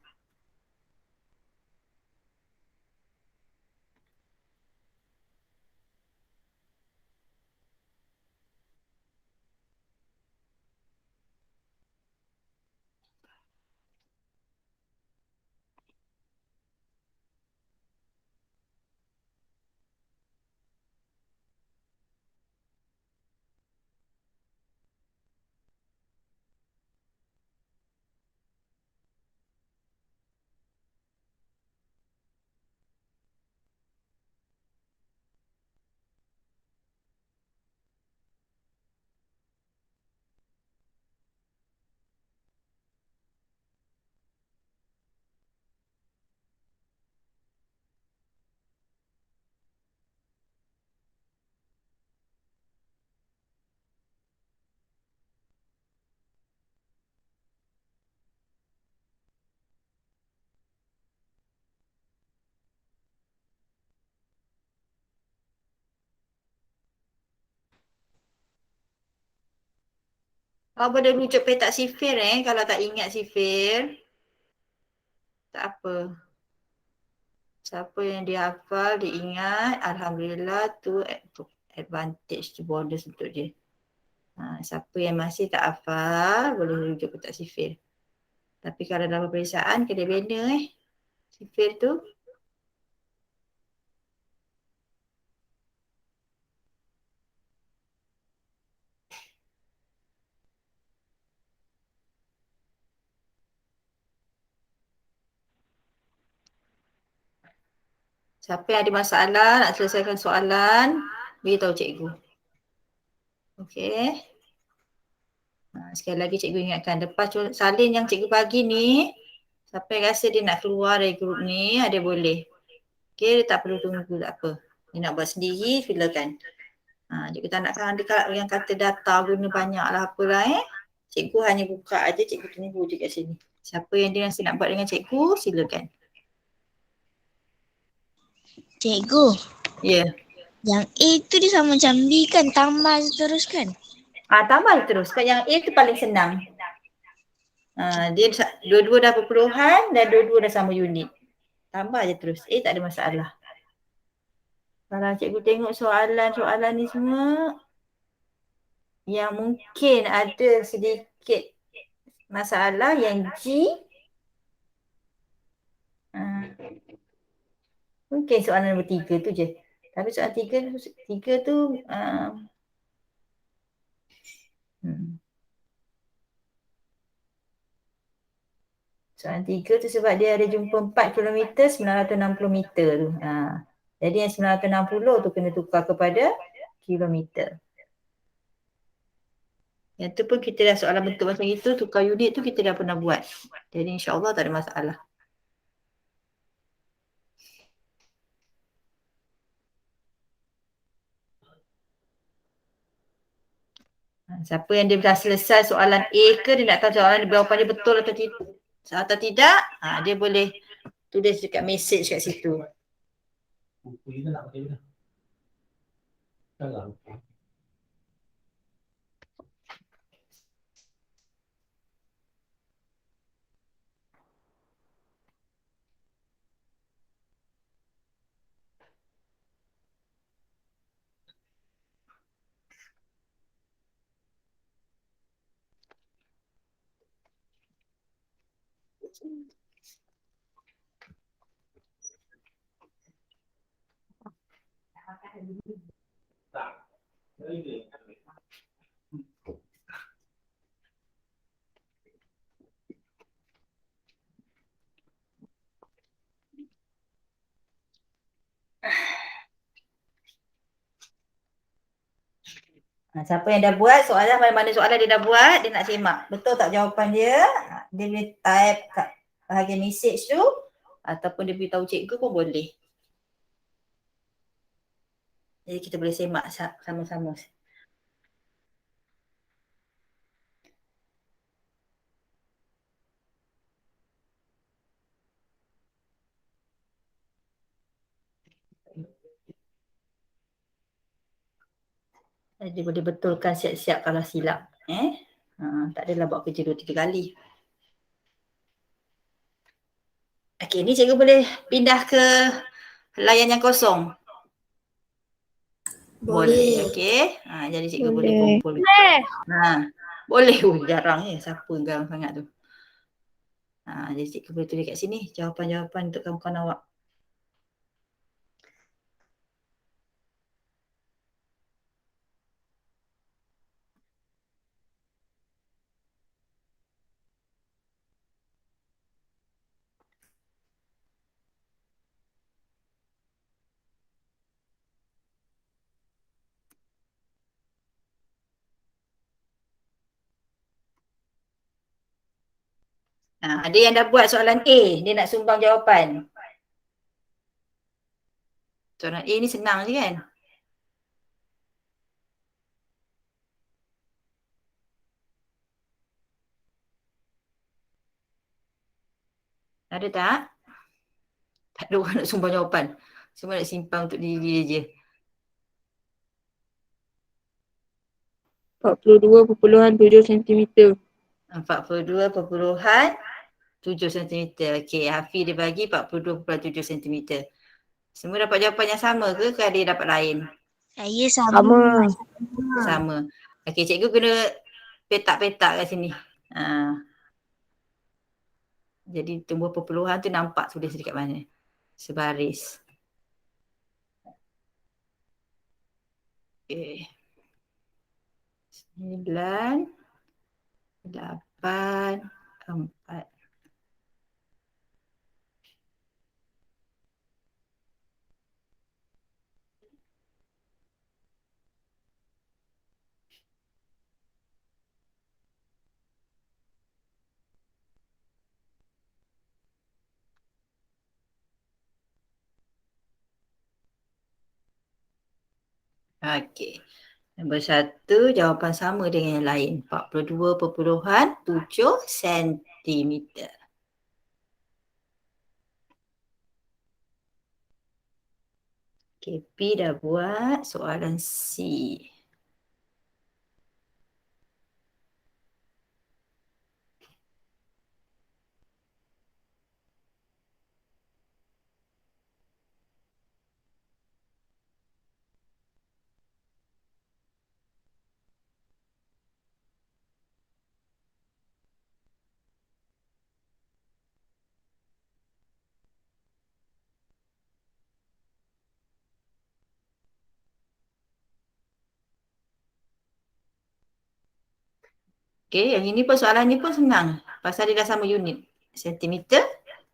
Awak boleh rujuk petak sifir kalau tak ingat sifir. Tak apa. Siapa yang dia hafal, dia ingat, alhamdulillah tu advantage tu bonus untuk dia. Siapa yang masih tak hafal, boleh rujuk petak sifir. Tapi kalau dalam peperiksaan, kena bina sifir tu. Siapa yang ada masalah nak selesaikan soalan, beritahu cikgu. Okey. Sekali lagi cikgu ingatkan, lepas salin yang cikgu bagi ni, siapa yang rasa dia nak keluar dari grup ni, dia boleh. Okey, dia tak perlu tunggu, tak apa. Dia nak buat sendiri, filakan. Cikgu tak nakkan ada yang kata data guna banyak lah apalah Cikgu hanya buka aja, cikgu tunggu je kat sini. Siapa yang dia rasa nak buat dengan cikgu, silakan. Cikgu. Ya. Yang A tu dia sama macam B kan, tambah terus kan? Tambah terus. Sebab yang A tu paling senang. Dia dua-dua dah perpuluhan dan dua-dua dah sama unit. Tambah je terus. A tak ada masalah. Kalau cikgu tengok soalan-soalan ni semua, yang mungkin ada sedikit masalah yang G, mungkin soalan nombor 3 tu je. Tapi soalan 3 tu soalan 3 tu sebab dia ada jumpa 4 km 960 meter tu. Jadi yang 960 tu kena tukar kepada kilometer. Yang tu pun kita dah soalan bentuk macam itu, tukar unit tu kita dah pernah buat. Jadi insya-Allah tak ada masalah. Siapa yang dia dah selesai soalan A ke, dia nak tahu soalan jawapan dia betul atau tidak, dia boleh tulis dekat message kat situ. Siapa yang dah buat soalan, mana-mana soalan dia dah buat, dia nak semak. Betul tak jawapan dia? Dia boleh type kat bahagian message tu ataupun dia beritahu cikgu pun boleh. Jadi kita boleh semak sama-sama. Dia boleh betulkan siap-siap kalau silap. Tak adalah buat kerja 2-3 kali. Okey, ni cikgu boleh pindah ke layan yang kosong. Boleh. Okey. Jadi cikgu boleh kumpul. Boleh. Jarang siapa garang sangat tu. Jadi cikgu boleh tulis kat sini jawapan-jawapan untuk kawan-kawan awak. Ada yang dah buat soalan A, dia nak sumbang jawapan. Soalan A ni senang je kan? Ada tak? Tak ada orang nak sumbang jawapan. Semua nak simpan untuk diri dia je. 42.7 cm. 42.7 cm. Okey, Hafiz dia bagi 42.7 cm. Semua dapat jawapan yang sama ke ada yang dapat lain? Saya sama. Sama. Okey, cikgu kena petak-petak kat sini. Jadi tumbuh perpuluhan tu nampak tulis dekat mana? Sebaris. Okey. 9, 8, 4. Okey. Nombor 1 jawapan sama dengan yang lain. 42.7 cm. KP dah buat soalan C. Okey, yang ini pun soalan ni pun senang. Pasal dia dah sama unit. Sentimeter,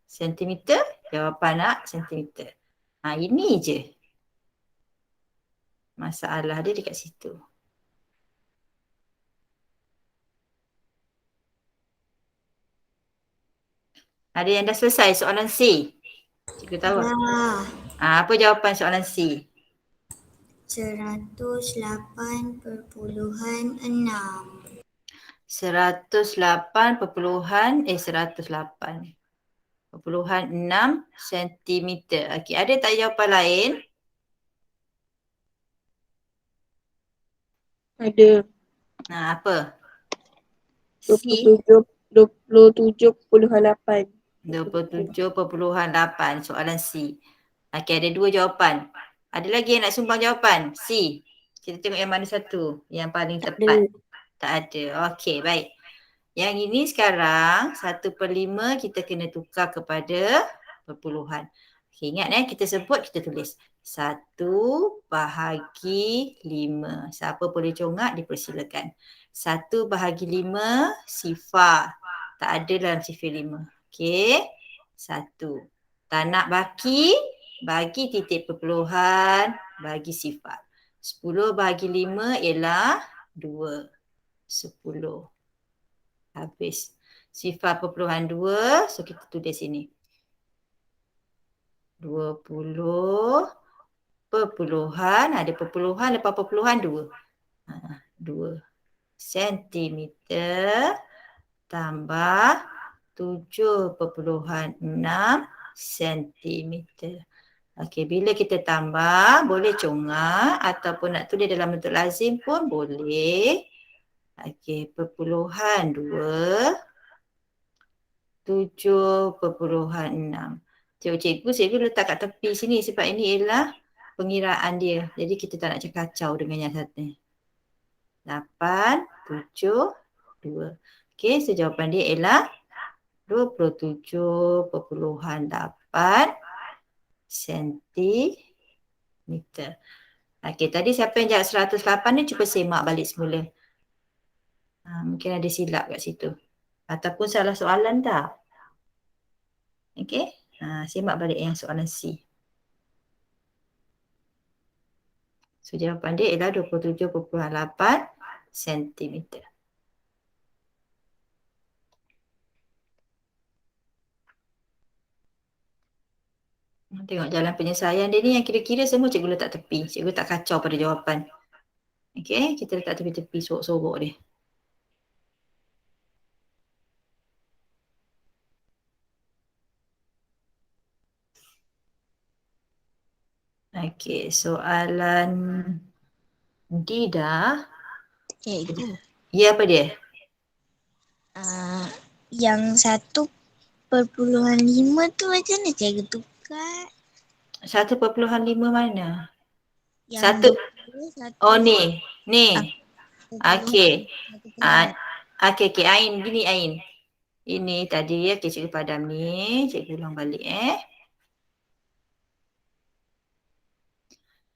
sentimeter, jawapan nak sentimeter. Ini je. Masalah dia dekat situ. Ada yang dah selesai soalan C? Cikgu tahu. Apa jawapan soalan C? 108.6. 108.6 centimeter. Okey, ada tak jawapan lain? Ada. Apa? C 27.8. 27.8 soalan C. Okey, ada 2 jawapan. Ada lagi yang nak sumbang jawapan? C. Kita tengok yang mana satu yang paling tepat. Tak ada. Okey, baik. Yang ini sekarang 1/5 kita kena tukar kepada perpuluhan. Okay, ingat kita sebut, kita tulis. 1/5. Siapa boleh congak dipersilakan. 1/5 sifar. Tak ada dalam sifar 5. Okey. 1. Tak nak bagi titik perpuluhan, bagi sifar. 10/5 ialah 2. 10. Habis. Sifar perpuluhan 2. So kita tulis sini. 20 perpuluhan. Ada perpuluhan lepas perpuluhan 2. 2 sentimeter tambah 7.6 sentimeter. Okey, bila kita tambah, boleh congak ataupun nak tulis dalam bentuk lazim pun boleh. Okey, perpuluhan 2, 7.6. Cikgu letak kat tepi sini sebab ini ialah pengiraan dia. Jadi kita tak nak kacau dengan yang satu. 8, 7, 2. Okey, so jawapan dia ialah 27.8 sentimeter. Okey, tadi siapa yang jawab 108 ni cuba semak balik semula. Mungkin ada silap kat situ. Ataupun salah soalan tak? Okey, semak balik yang soalan C. So jawapan dia ialah 27.8 sentimeter. Tengok jalan penyelesaian dia ni yang kira-kira semua cikgu letak tepi. Cikgu tak kacau pada jawapan. Okey, kita letak tepi-tepi sorok-sorok dia. Okey, soalan D dah. Cikgu. Ya, apa dia? Yang 1/5 tu macam mana cikgu tukar? 1.5 mana? Yang Satu. 20, Oh ni. Ni. Okey. 1/5. Okey. Ain. Gini Ain. Ini tadi ya, cikgu padam ni. Cikgu ulang balik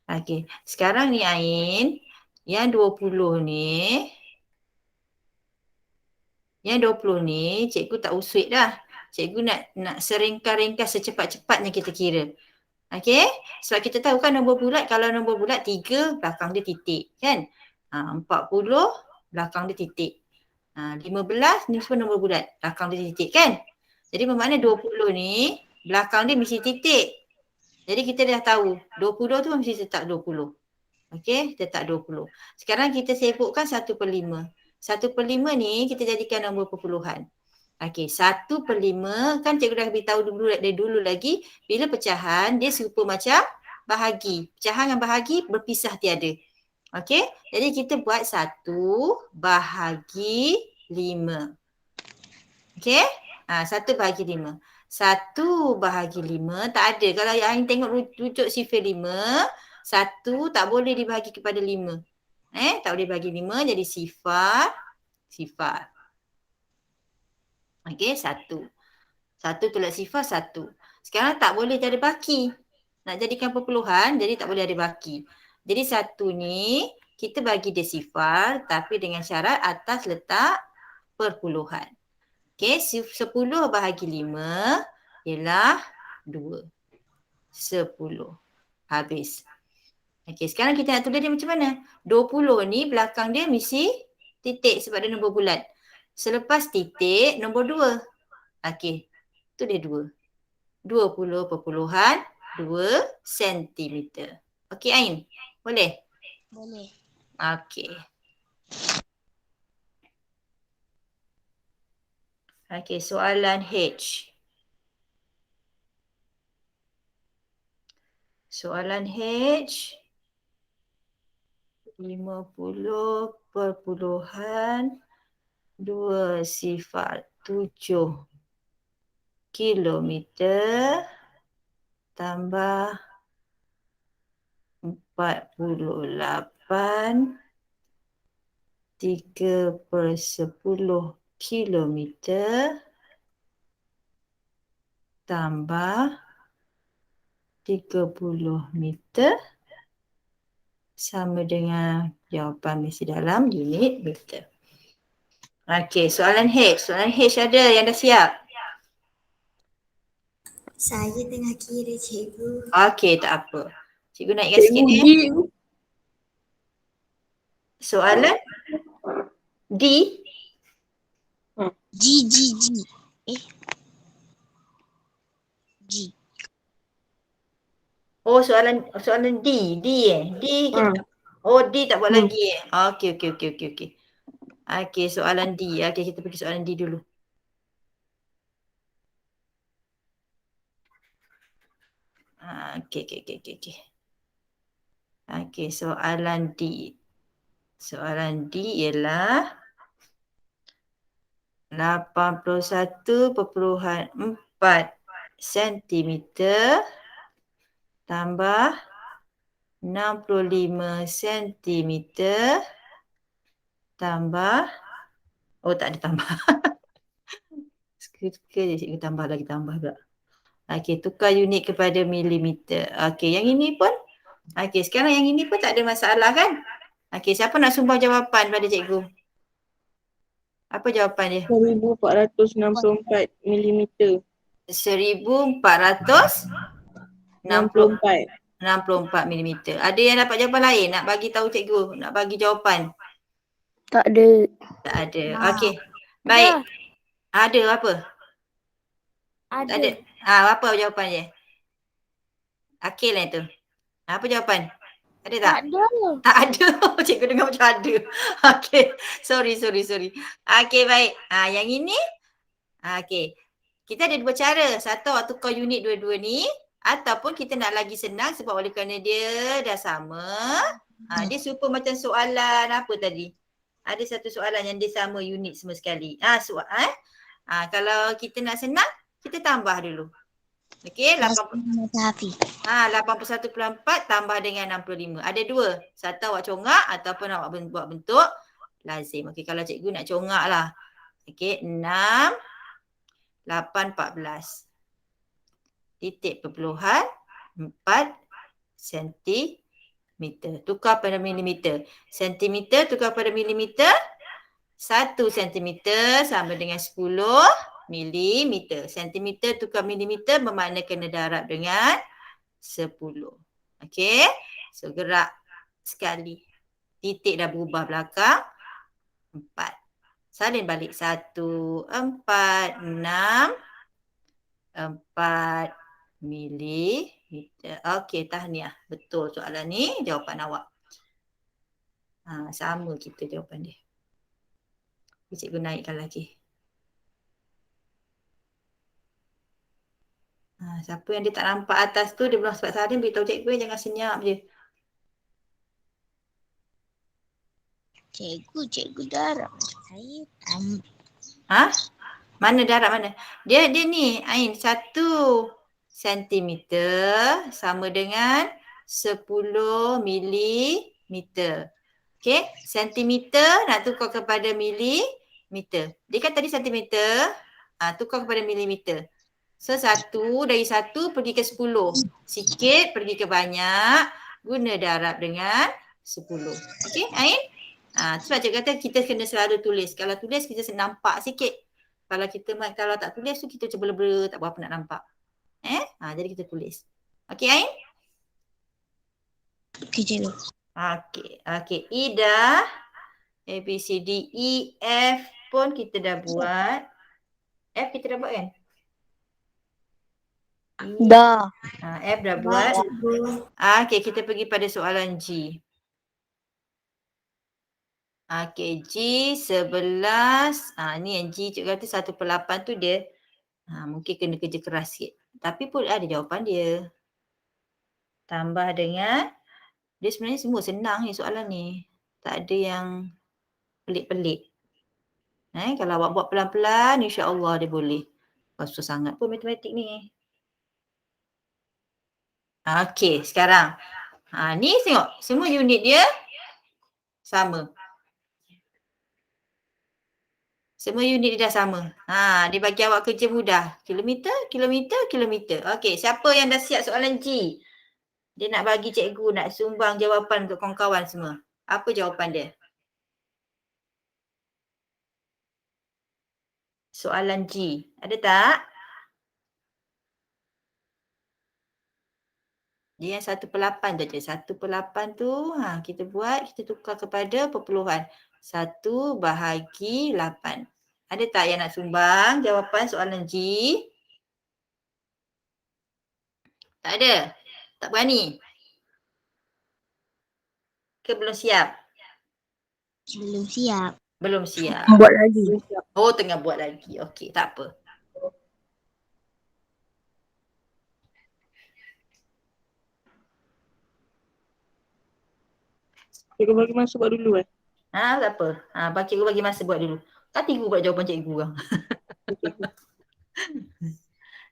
Okey. Sekarang ni Ain. Yang 20 ni. Yang 20 ni cikgu tak usut dah. Cikgu nak seringkas-ringkas secepat-cepatnya kita kira. Okey? Sebab kita tahu kan nombor bulat, kalau nombor bulat 3 belakang dia titik kan? 40 belakang dia titik. 15 ni semua nombor bulat, belakang dia titik kan? Jadi bermakna 20 ni belakang dia mesti titik. Jadi kita dah tahu 20 tu mesti tetap 20. Okey, tetap 20. Sekarang kita sibukkan 1/5. 1/5 ni kita jadikan nombor perpuluhan. Okey, 1/5 kan cikgu dah beritahu dari dulu lagi, bila pecahan dia serupa macam bahagi. Pecahan dengan bahagi berpisah tiada. Okey, jadi kita buat 1/5. Okey, 1/5. 1/5 tak ada. Kalau yang tengok rujuk sifar 5, 1 tak boleh dibahagi kepada 5. Tak boleh bagi 5, jadi sifar. Okey, 1. 1 tolak sifar 1. Sekarang tak boleh jadi baki. Nak jadikan perpuluhan, jadi tak boleh ada baki. Jadi 1 ni, kita bagi dia sifar tapi dengan syarat atas letak perpuluhan. Okey, 10/5 ialah 2. 10. Habis. Okey, sekarang kita nak tulis dia macam mana? 20 ni belakang dia mesti titik sebab dia nombor bulat. Selepas titik, nombor 2. Okey, tu dia 2. 20.2 sentimeter. Okey Ain, boleh? Boleh. Okey. Okey, soalan H. Soalan H. 50.207 kilometer tambah 48 3/10 kilometer tambah 30 meter sama dengan jawapan mesti dalam unit meter. Okey, soalan H. Soalan H ada yang dah siap? Saya tengah kira cikgu. Okey, tak apa. Cikgu naikkan Cikgu sikit D. Soalan D. G. G. Oh, soalan D. D D kita tak, oh, D tak buat lagi Okey. Okey, soalan D. Okey, kita pergi soalan D dulu. Okey. Okey, soalan D. Soalan D ialah 81.4 sentimeter tambah 65 sentimeter tambah, oh tak ada tambah. Suka je cikgu tambah pula. Okey, tukar unit kepada milimeter. Okey, yang ini pun, okey, sekarang yang ini pun tak ada masalah kan? Okey, siapa nak sumbang jawapan pada cikgu? Apa jawapan dia? 1464 milimeter. 1464 milimeter. Ada yang dapat jawapan lain? Nak bagi tahu cikgu? Nak bagi jawapan? Tak ada. Tak ada. Okey. Baik. Ada apa? Tak ada. Apa jawapan dia? Akil lah itu. Apa jawapan? Ada tak? ada. Tak ada. Cikgu dengar macam ada. Okey. Sorry. Okey, baik. Yang ini. Okey. Kita ada dua cara. Satu, awak tukar unit dua-dua ni. Ataupun kita nak lagi senang sebab oleh kerana dia dah sama. Dia serupa macam soalan apa tadi? Ada satu soalan yang dia sama unit semua sekali. Kalau kita nak senang, kita tambah dulu. Okey, 81.4 tambah dengan 65. Ada dua. Satu awak congak ataupun awak buat bentuk lazim. Okey, kalau cikgu nak congak lah. Okey, 6, 8, 14. Titik perpuluhan 4 sentimeter. Tukar pada milimeter. Sentimeter tukar pada milimeter. 1 sentimeter sama dengan 10 milimeter. Sentimeter tukar milimeter bermakna kena darab dengan 10. Okey. So gerak sekali. Titik dah berubah belakang. 4. Salin balik. 1, 4, 6, 4 milimeter. Okey, tahniah. Betul soalan ni jawapan awak. Sama kita jawapan dia. Cikgu naikkan lagi. Siapa yang dia tak nampak atas tu, dia belum sempat salin, beritahu cikgu jangan senyap je. Cikgu darab. Saya Mana darab mana? Dia ni, Ain, 1 sentimeter sama dengan 10 milimeter. Okey, sentimeter nak tukar kepada milimeter. Dia kan tadi sentimeter, tukar kepada milimeter. So 1 dari 1 pergi ke 10. Sikit pergi ke banyak, guna darab dengan 10. Okey, Ain? Sebab cikgu kata kita kena selalu tulis. Kalau tulis kita nampak sikit. Kalau tak tulis tu kita cuba blur, tak berapa nak nampak. Jadi kita tulis. Okey, Ain? Okey, cikgu. Okey. E dah. A, B, C, D, E, F pun kita dah buat. F kita dah buat kan? Dah. F dah buat. Okey, kita pergi pada soalan G. Okey, G 11. Ni yang G cikgu kata 1/8 tu dia mungkin kena kerja keras sikit. Tapi pun ada jawapan dia. Tambah dengan, dia sebenarnya semua senang ni soalan ni. Tak ada yang pelik-pelik. Kalau awak buat pelan-pelan, insya-Allah dia boleh. Susah sangat pun matematik ni. Okey, sekarang. Ni tengok, semua unit dia sama. Semua unit dia dah sama. Dia bagi awak kerja mudah. Kilometer, kilometer, kilometer. Okey, siapa yang dah siap soalan G? Dia nak bagi cikgu, nak sumbang jawapan untuk kawan-kawan semua. Apa jawapan dia? Soalan G. Ada tak? Dia yang 1/8 tu je. 1/8 tu kita buat, kita tukar kepada perpuluhan. 1/8. Ada tak yang nak sumbang jawapan soalan G? Tak ada? Tak berani? Ke belum siap? Belum siap. Belum siap. Buat lagi. Oh, tengah buat lagi. Okey, tak apa. Cikgu bagi masa buat dulu Tak apa. Cikgu bagi masa buat dulu. Tak tiga buat jawapan cikgu kan.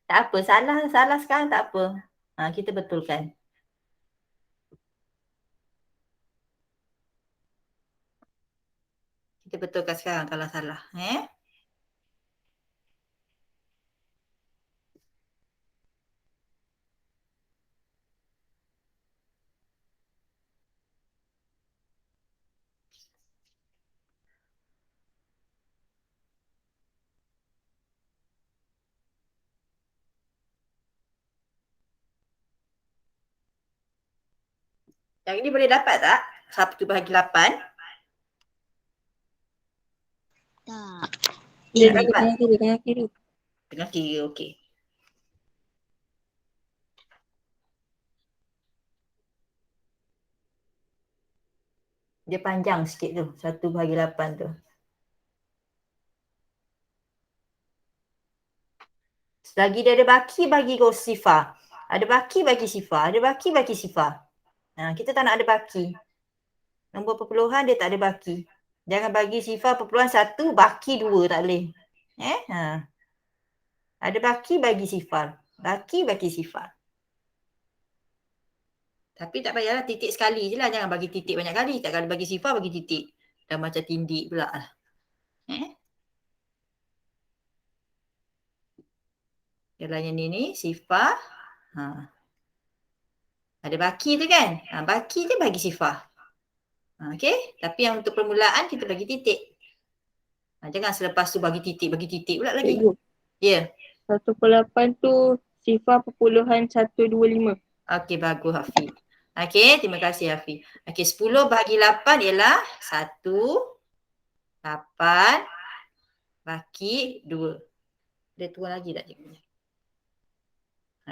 Tak apa. Salah sekarang tak apa. Kita betulkan. Kita betulkan sekarang kalau salah. Yang ini boleh dapat tak? 1/8? Tak. Tak dapat. Tengah kira. Tengah kira, okey. Dia panjang sikit tu, 1/8 tu. Selagi dia ada baki, bagi kau sifar. Ada baki, bagi sifar. Ada baki, bagi sifar. Kita tak nak ada baki. Nombor perpuluhan dia tak ada baki. Jangan bagi sifar perpuluhan 1, baki 2 tak boleh. Ada baki, bagi sifar. Baki, bagi sifar. Tapi tak payahlah titik sekali je lah. Jangan bagi titik banyak kali. Tak kali bagi sifar, bagi titik. Dah macam tindik pula lah. Jalan yang ni sifar. Ada baki tu kan? Baki je bagi sifar. Okey? Tapi yang untuk permulaan kita bagi titik. Jangan selepas tu bagi titik pula lagi. Cikgu. Ya. 1/8 tu sifar perpuluhan 125. Okey, bagus Hafiz. Okey, terima kasih Hafiz. Okey, 10/8 ialah 1, 8, baki 2. Dia turun lagi tak cikgu?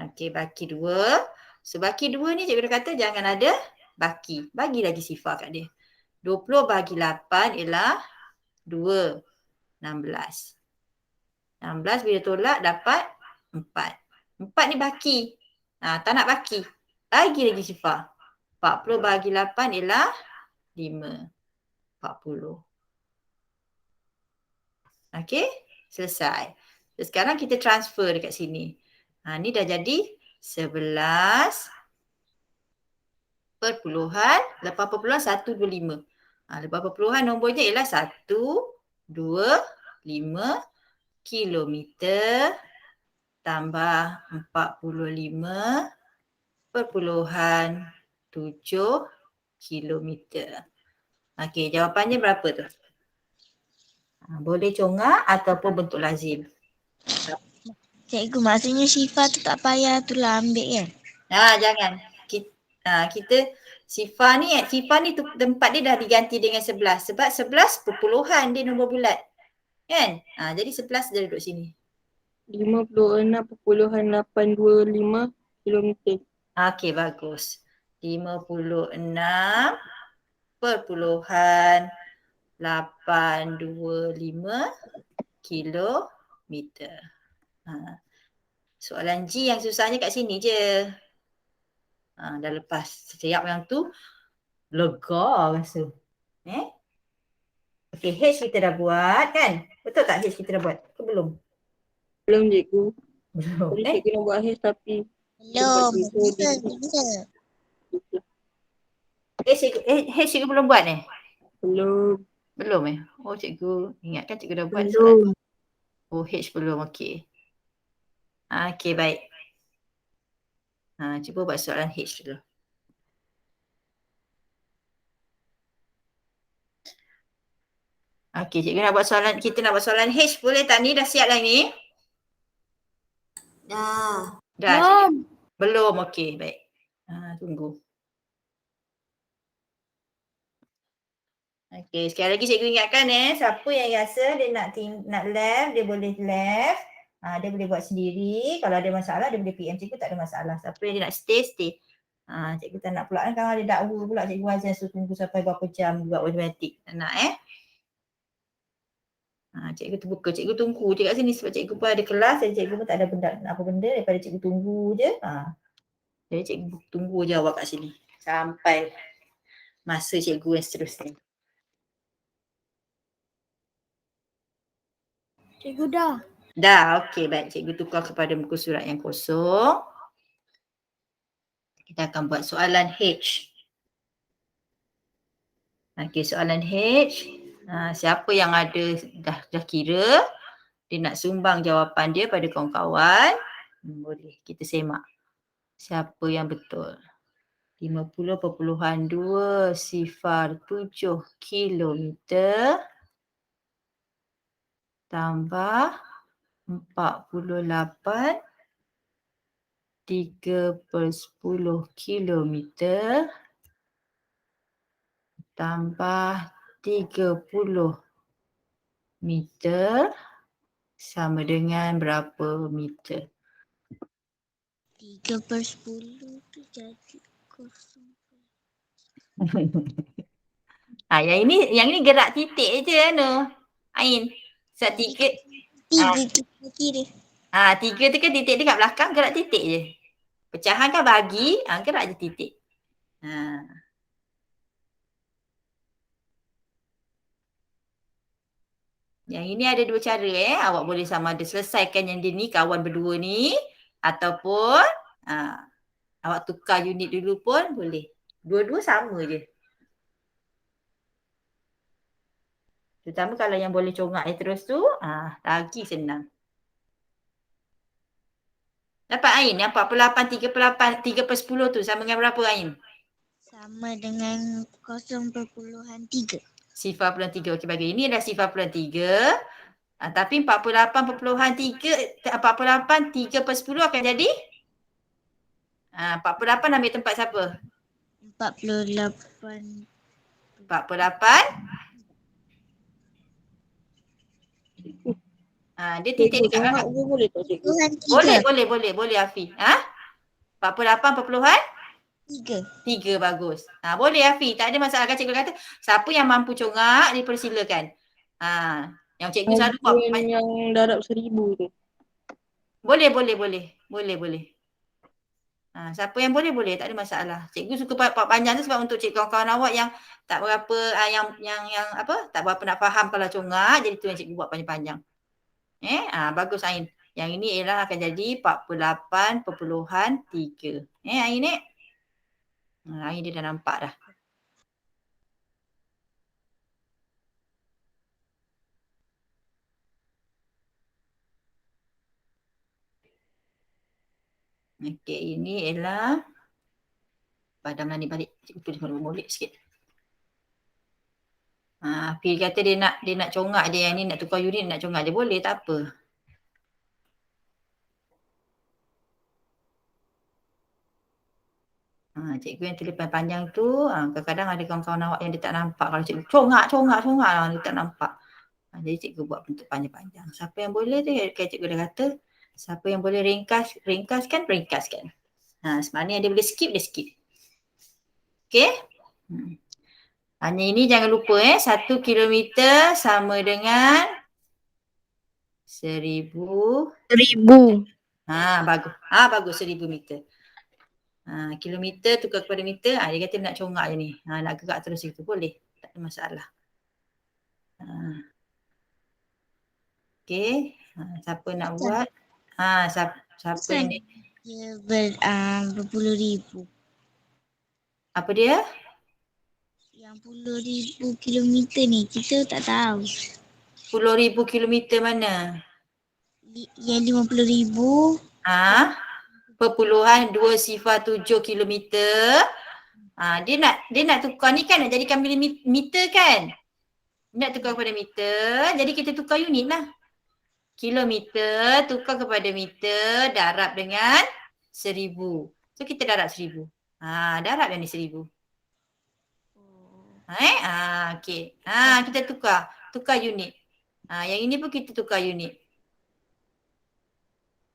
Okey, baki 2. So, baki 2 ni cikgu dah kata jangan ada baki. Bagi lagi sifar kat dia. 20/8 ialah 2. 16. 16 bila tolak dapat 4. 4 ni baki. Tak nak baki. Bagi lagi sifar. 40/8 ialah 5. 40. Okey? Selesai. So, sekarang kita transfer dekat sini. Ni dah jadi 11/8/125. Lepas perpuluhan nombornya ialah 125 kilometer tambah 45.7 kilometer. Okey, jawapannya berapa tu? Boleh congak ataupun bentuk lazim. Cikgu, maksudnya sifar tu tak payah tu lah ambil kan? Jangan. Kita sifar ni tempat dia dah diganti dengan 11. Sebab 11 perpuluhan dia nombor bulat. Kan? Jadi 11 dia duduk sini. 56.825 kilometer. Okey, bagus. 56.825 kilometer. Soalan G yang susahnya kat sini je. Dah lepas setiap yang tu lega rasa. Okey, H kita dah buat kan? Betul tak H kita dah buat? Ke belum? Belum cikgu. Belum. Tadi cikgu nak buat H tapi Belum. Bisa. H cikgu belum buat ni? belum. Belum Oh cikgu ingatkan cikgu dah buat soalan. Belum. Oh H belum, okey. Okey baik. Cuba buat soalan H dulu. Okey, cikgu nak buat soalan, kita nak buat soalan H, boleh tak ni? Dah siap dah ni? Dah. Dah. Belum. Belum, okey, baik. Tunggu. Okey, sekali lagi cikgu ingatkan siapa yang rasa dia nak left, dia boleh left. Dia boleh buat sendiri. Kalau ada masalah, dia boleh PM cikgu, tak ada masalah. Siapa yang dia nak stay, stay. Cikgu tak nak pula kan kalau ada dakwa pula cikgu ajar suruh tunggu sampai berapa jam buat matematik. Tak nak cikgu terbuka, cikgu tunggu je kat sini sebab cikgu pun ada kelas dan cikgu pun tak ada benda apa benda daripada cikgu tunggu je. Jadi cikgu tunggu je awak kat sini sampai masa cikgu yang seterusnya. Cikgu dah. Dah, okey baik. Cikgu tukar kepada muka surat yang kosong. Kita akan buat soalan H. Okey, soalan H. Siapa yang ada dah kira, dia nak sumbang jawapan dia pada kawan-kawan. Boleh kita semak. Siapa yang betul? 50.207 kilometer tambah 48 3/10 kilometer tambah 30 meter sama dengan berapa meter? 3/10 tu jadi kosong. Yang ini gerak titik je Ain. Sebab tiga Tiga kira. tiga tu kan titik dia kat belakang, gerak titik je. Pecahan kan bagi, gerak je titik. Yang ini ada dua cara awak boleh sama ada selesaikan yang dia ni, kawan berdua ni, ataupun awak tukar unit dulu pun boleh. Dua-dua sama je. Terutama kalau yang boleh congak terus tu, lagi senang. Dapat Ain yang 48, 3/10 tu sama dengan berapa Ain? Sama dengan 0.3. 0.3. Okey bagi ini adalah 0.3. Tapi 48.3 3/10 akan jadi 48 ambil tempat siapa? 48. 48. Dia titik dekat belakang. Boleh tak cikgu? Boleh Afi. 48.3 bagus. Boleh Afi, tak ada masalah. Kan cikgu kata siapa yang mampu congak dipersilakan. Yang cikgu selalu buat yang darab 1000 tu. Boleh. Siapa yang boleh, tak ada masalah. Cikgu suka part panjang tu sebab untuk kawan-kawan awak yang tak berapa tak berapa nak faham kalau congak, jadi tu yang cikgu buat panjang-panjang. Bagus Ain. Yang ini ialah akan jadi 48.3. Ain Ain dia dah nampak dah. Okey, ini ialah padamlah ni balik. Cikgu tulis molek sikit. Afi kata dia nak congak dia, yang ni nak tukar unit, nak congak dia, boleh tak apa. Cikgu yang tulis panjang tu, kadang-kadang ada kawan-kawan awak yang dia tak nampak kalau cikgu congak, dia tak nampak. Jadi cikgu buat bentuk panjang-panjang. Siapa yang boleh tu, kayak cikgu dah kata, siapa yang boleh ringkaskan. Sebenarnya dia boleh skip, dia skip. Okey? Hanya ini jangan lupa 1 kilometer sama dengan 1000. Bagus. Bagus 1000 meter. Kilometer tukar kepada meter, dia kata nak congak je ni. Nak gerak terus itu boleh. Tak ada masalah. Okey. Siapa nak buat? Siapa yang ni? Dia berpuluh ribu. Apa dia? Yang 10,000 kilometer ni kita tak tahu. 10,000 kilometer mana? Yang 50,000 Perpuluhan 207 kilometer. Dia nak tukar ni kan, nak jadikan milimeter kan? Nak tukar kepada meter, jadi kita tukar unit lah. Kilometer tukar kepada meter, darab dengan 1000. So kita darab 1000. Darab yang ni 1000. Okey. Kita tukar unit. Yang ini pun kita tukar unit.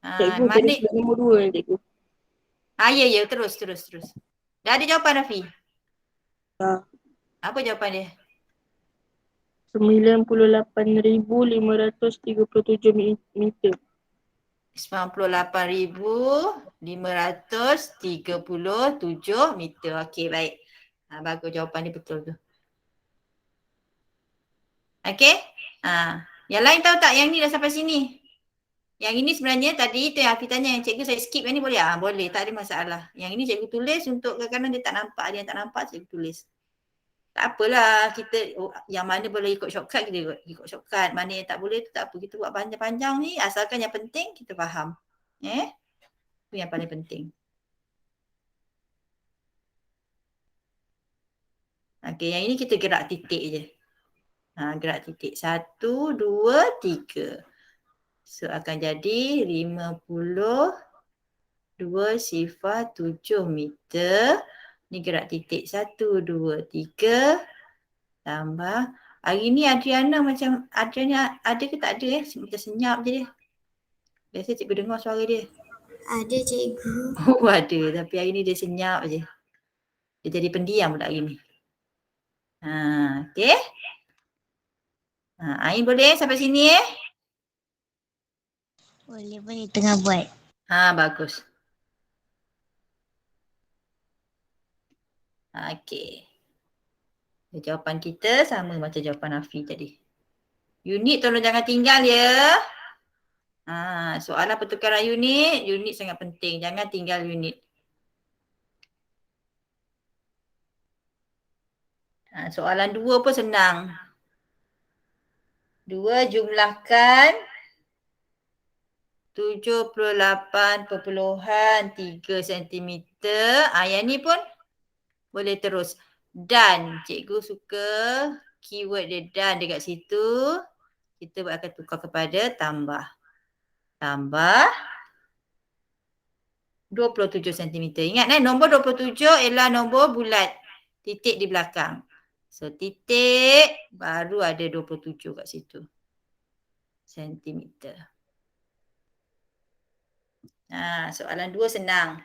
Cikgu, Mana? jadi nombor 2 ni cikgu. Ya, terus. Dah ada jawapan Rafi? Dah. Apa jawapan dia? 98,537 meter. 98,537 meter. Okey, baik. Bagus jawapan dia betul tu. Okey. Yang lain tahu tak yang ni dah sampai sini? Yang ini sebenarnya tadi tu yang Afi tanya, yang cikgu saya skip yang ni boleh? Boleh, tak ada masalah. Yang ini cikgu tulis untuk kadang-kadang dia tak nampak. Ada yang tak nampak cikgu tulis. Tak apalah, kita yang mana boleh ikut shortcut kita ikut shortcut. Mana yang tak boleh tu tak apa. Kita buat panjang-panjang ni asalkan yang penting kita faham. Itu yang paling penting. Okey, yang ini kita gerak titik je. Gerak titik. 1, 2, 3. So akan jadi 50,207 meter. Ni gerak titik 1, 2, 3. Tambah. Hari ni Adriana ada ke tak ada macam senyap je dia. Biasa cikgu dengar suara dia. ada cikgu. Ada. Tapi hari ni dia senyap je. Dia jadi pendiam pula hari ni. Okey. Ain boleh sampai sini Boleh tengah buat. Bagus. Okey. Jawapan kita sama macam jawapan Afi tadi. Unit tolong jangan tinggal ya. Soalan pertukaran unit sangat penting. Jangan tinggal unit. Soalan 2 pun senang. 2 jumlahkan 78.3 cm. Yang ni pun boleh terus. Dan cikgu suka keyword dia dan dekat situ. Kita akan tukar kepada tambah. Tambah 27 cm. Ingat nombor 27 ialah nombor bulat. Titik di belakang. So titik baru ada 27 kat situ. Sentimeter. Soalan 2 senang.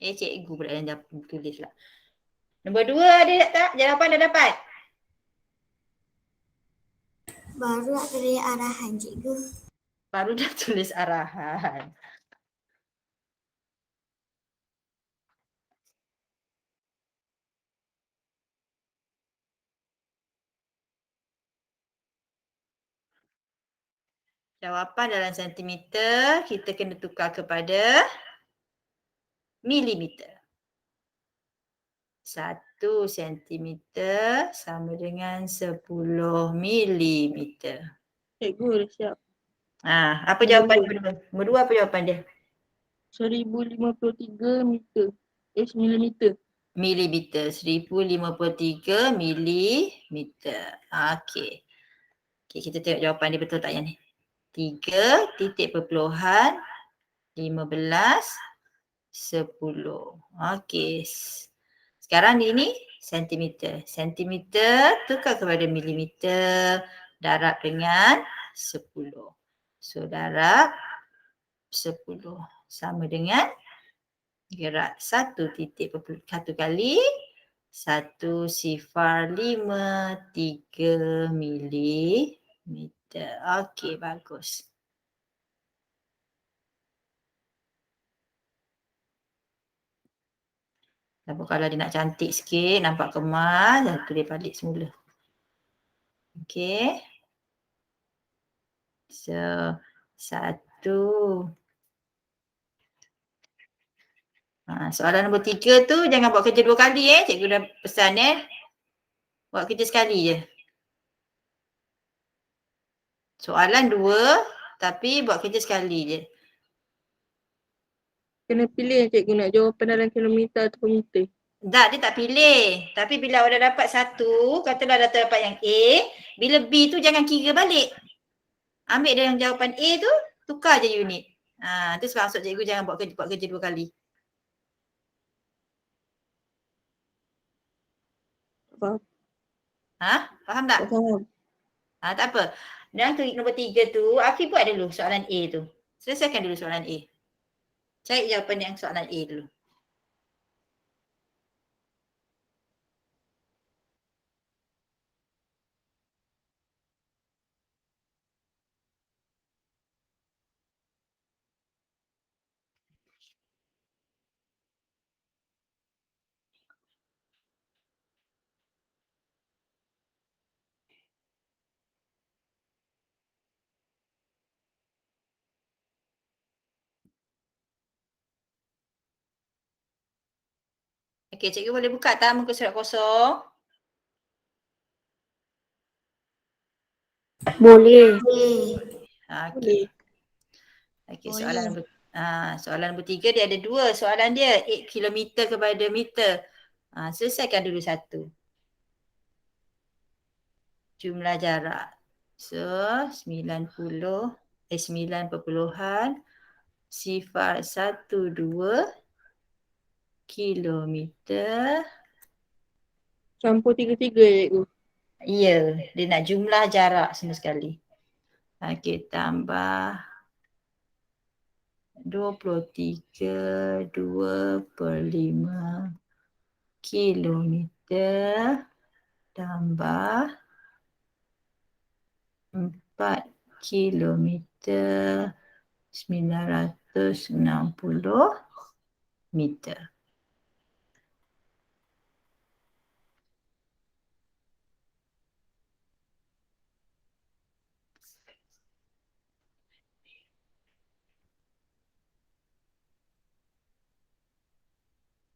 Cikgu pula yang tulis lah. Nombor 2 ada tak? Jawapan dah dapat? Baru nak tulis arahan cikgu. Baru dah tulis arahan. Jawapan dalam sentimeter kita kena tukar kepada milimeter. 1 sentimeter sama dengan 10 milimeter. Cikgu dah siap. Apa jawapan nombor 2? Nombor 2 apa jawapan dia? 1,053 meter. Milimeter. Milimeter. 1,053 milimeter. Okey. Kita tengok jawapan dia betul tak yang ni. 3 titik perpuluhan 15 10. Okey. Sekarang ni sentimeter. Sentimeter tukar kepada milimeter. Darab dengan 10. So darab 10 sama dengan gerak 1 titik 1 kali 1,053 milimeter. Okey, bagus. Tapi kalau dia nak cantik sikit, nampak kemas, dah tulis balik semula. Okey. So, 1. Soalan nombor 3 tu jangan buat kerja 2 kali Cikgu dah pesan Buat kerja sekali je. Soalan 2 tapi buat kerja sekali je. Kena pilih cikgu nak jawapan dalam kilometer atau meter. Tak, dia tak pilih. Tapi bila awak dah dapat satu, katalah dah dapat yang A, bila B tu jangan kira balik. Ambil dia yang jawapan A tu, tukar je unit. Tu sebab maksud cikgu jangan buat kerja 2 kali. Faham? Faham tak? Tak faham. Tak apa. Dan nombor 3 tu, Afi buat dulu soalan A tu. Selesaikan dulu soalan A. Cari jawapan yang soalan A dulu. Okey, cikgu boleh buka tak muka surat kosong? Boleh. Okey. Okey, soalan nombor 3 dia ada 2 soalan dia. 8 kilometer kepada meter. Selesaikan dulu satu. Jumlah jarak. So, 9 perpuluhan 0.12 kilometer. Campur 3-3 cikgu. Ya, dia nak jumlah jarak semua sekali. Okey, tambah 23/2/5 kilometer tambah 4 kilometer 960 meter.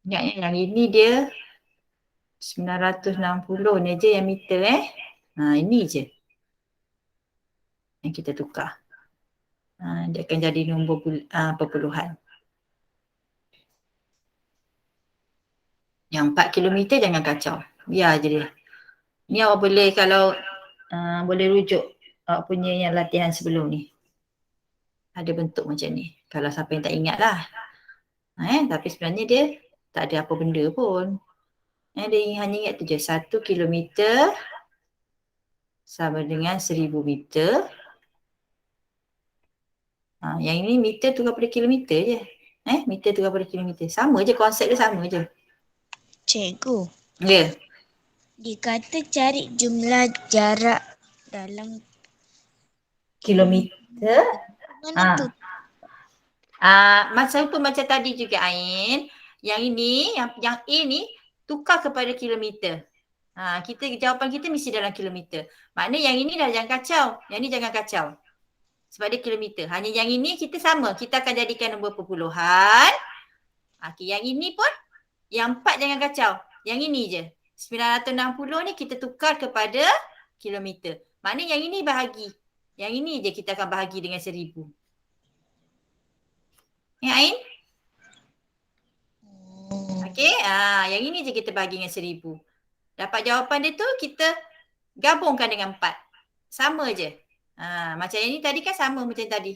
Ingat yang ini dia 960 ni je yang meter ini je yang kita tukar. Dia akan jadi nombor perpuluhan. Yang 4 kilometer jangan kacau. Biar je dia. Ni awak boleh kalau boleh rujuk awak punya yang latihan sebelum ni. Ada bentuk macam ni. Kalau siapa yang tak ingat lah. Tapi sebenarnya dia tak ada apa benda pun. Dia hanya ingat tu je. 1 kilometer sama dengan 1000 meter. Yang ini meter tukar pada kilometer je. Meter tukar pada kilometer. Sama je, konsep dia sama je. Cikgu, Ya. dia kata cari jumlah jarak dalam Kilometer. mana tu? Macam pun macam tadi juga Ain. Yang ini, yang A ni tukar kepada kilometer. Jawapan kita mesti dalam kilometer. Maknanya yang ini dah jangan kacau. Yang ni jangan kacau. Sebab dia kilometer. Hanya yang ini kita sama. Kita akan jadikan nombor perpuluhan. Yang ini pun, yang 4 jangan kacau. Yang ini je. 960 ni kita tukar kepada kilometer. Maknanya yang ini bahagi. Yang ini je kita akan bahagi dengan 1000. Ya Ain? Okey, yang ini je kita bahagi dengan 1000. Dapat jawapan dia tu kita gabungkan dengan 4. Sama je. Macam yang ni tadi kan sama macam tadi.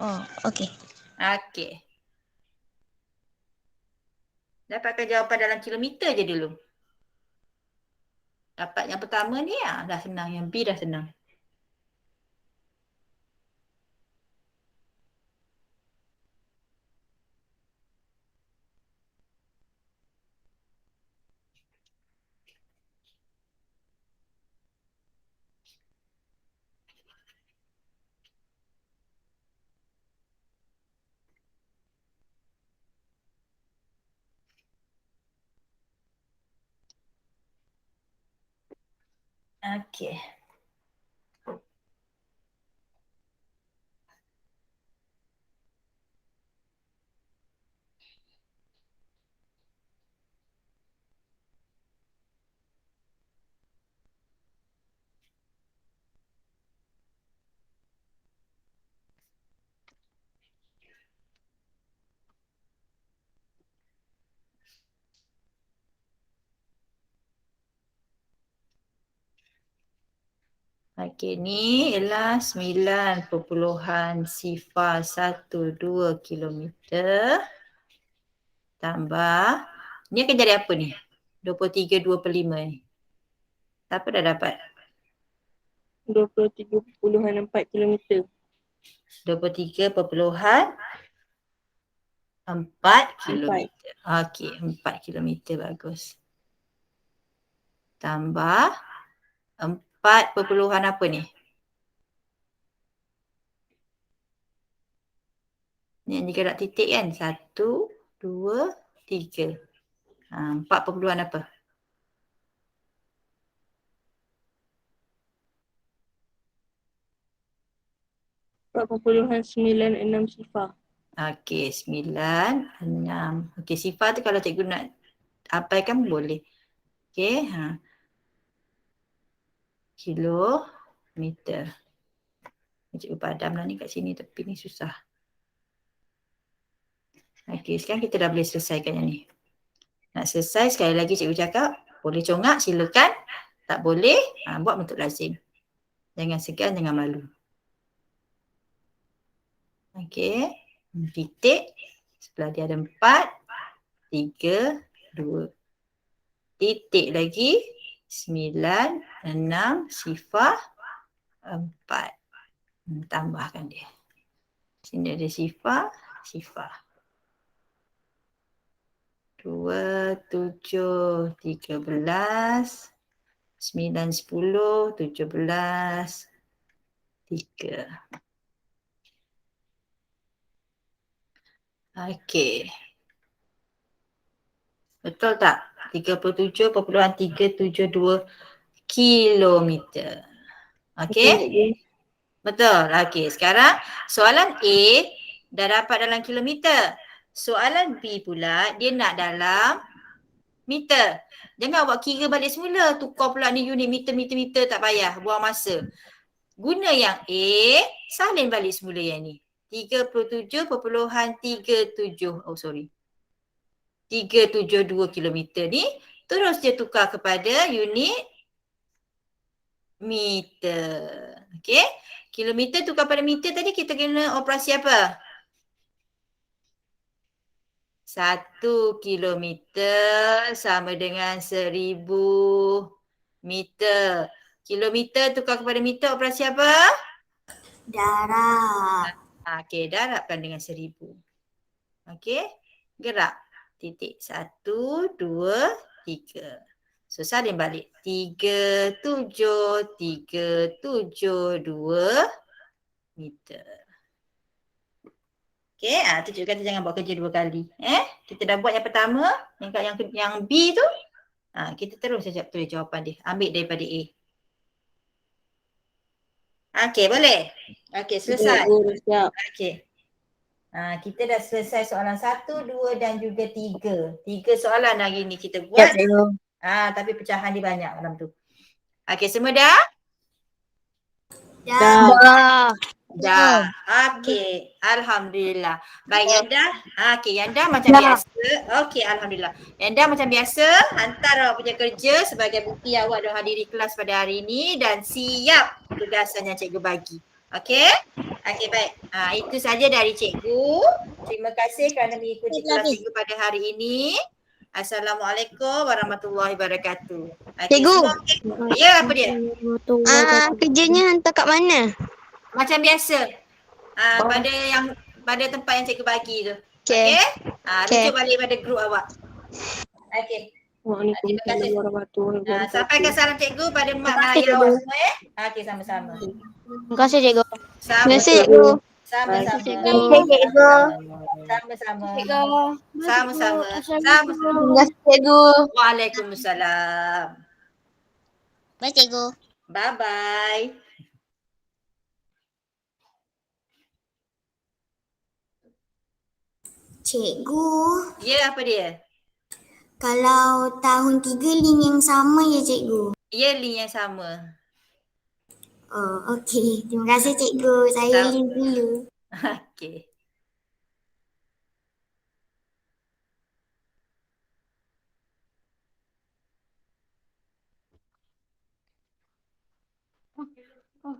Oh, okey. Okey. Dapatkan jawapan dalam kilometer je dulu. Dapat yang pertama ni dah senang. Yang B dah senang. Okey. Okey, ni ialah 9.012 kilometer tambah. Ni akan jadi apa ni? 23/2/5 ni. Siapa dah dapat? 23.4 kilometer. 23.4 kilometer. Okey, 4 kilometer bagus. Tambah 4 perpuluhan apa ni? Ni yang digerak titik kan? 1, 2, 3. 4 perpuluhan apa? 4.96 sifar. Okey, 9, 6. Okey, sifar tu kalau cikgu nak apaikan boleh. Okey, kilometer. Cikgu padamlah ni kat sini tapi ni susah. Okey, sekarang kita dah boleh selesaikan yang ni. Nak selesai sekali lagi cikgu cakap, boleh congak silakan. Tak boleh, buat bentuk lazim. Jangan segan, jangan malu. Okey, titik. Sebelah dia ada 4, 3, 2. Titik lagi, 9, 6, sifar, 4. Tambahkan dia. Sini ada sifar, sifar. 2, 7, 13, 9, 10, 17, 3. Okey. Betul tak? 37.372 kilometer. Okey? Betul. Okey, sekarang soalan A dah dapat dalam kilometer. Soalan B pula dia nak dalam meter. Jangan awak kira balik semula. Tukar pula ni unit meter, tak payah. Buang masa. Guna yang A, salin balik semula yang ni. 37.37. Oh sorry. 372 kilometer ni terus dia tukar kepada unit meter. Okey. Kilometer tukar pada meter tadi kita kena operasi apa? 1 kilometer sama dengan 1000 meter. Kilometer tukar kepada meter operasi apa? Darab. Okey, darabkan dengan 1000. Okey. Gerak. Titik 1, 2, 3. So salin balik. 37.372 meter. Okey, tu cikgu kata jangan buat kerja 2 kali. Kita dah buat yang pertama, yang B tu. Kita terus saja tulis jawapan dia. Ambil daripada A. Okey, boleh? Okey, selesai. Okey. Kita dah selesai soalan 1, 2 dan juga 3. 3 soalan hari ni kita buat. Tapi pecahan dia banyak dalam tu. Okey, semua dah? Dah. Okey, alhamdulillah. Baik, Yanda. Okey, Yanda macam biasa. Okey, alhamdulillah. Yanda macam biasa, hantar awak punya kerja sebagai bukti awak dah hadiri kelas pada hari ini dan siap tugasan yang cikgu bagi. Okey? Okey, baik. Itu saja dari cikgu. Terima kasih kerana mengikuti kelas cikgu pada hari ini. Assalamualaikum warahmatullahi wabarakatuh. Cikgu. Ya, apa dia? Kerjanya hantar kat mana? Macam biasa. Pada tempat yang cikgu bagi tu. Okey. Rujuk balik pada grup awak. Okey. Waalaikumsalam warahmatullahi wabarakatuh. Sampaikan salam cikgu pada mak dan ayah awak semua Okey, sama-sama. Terima kasih cikgu. Sama-sama. Terima kasih cikgu. Sama-sama. Cikgu. Sama-sama. Sama-sama. Terima kasih cikgu. Waalaikumsalam. Bye cikgu. Bye-bye. Cikgu, Ya, apa dia? kalau tahun 3 link yang sama ya cikgu? Ya, link yang sama. Oh, okey. Terima kasih cikgu. Saya link dulu. Okey. Oh,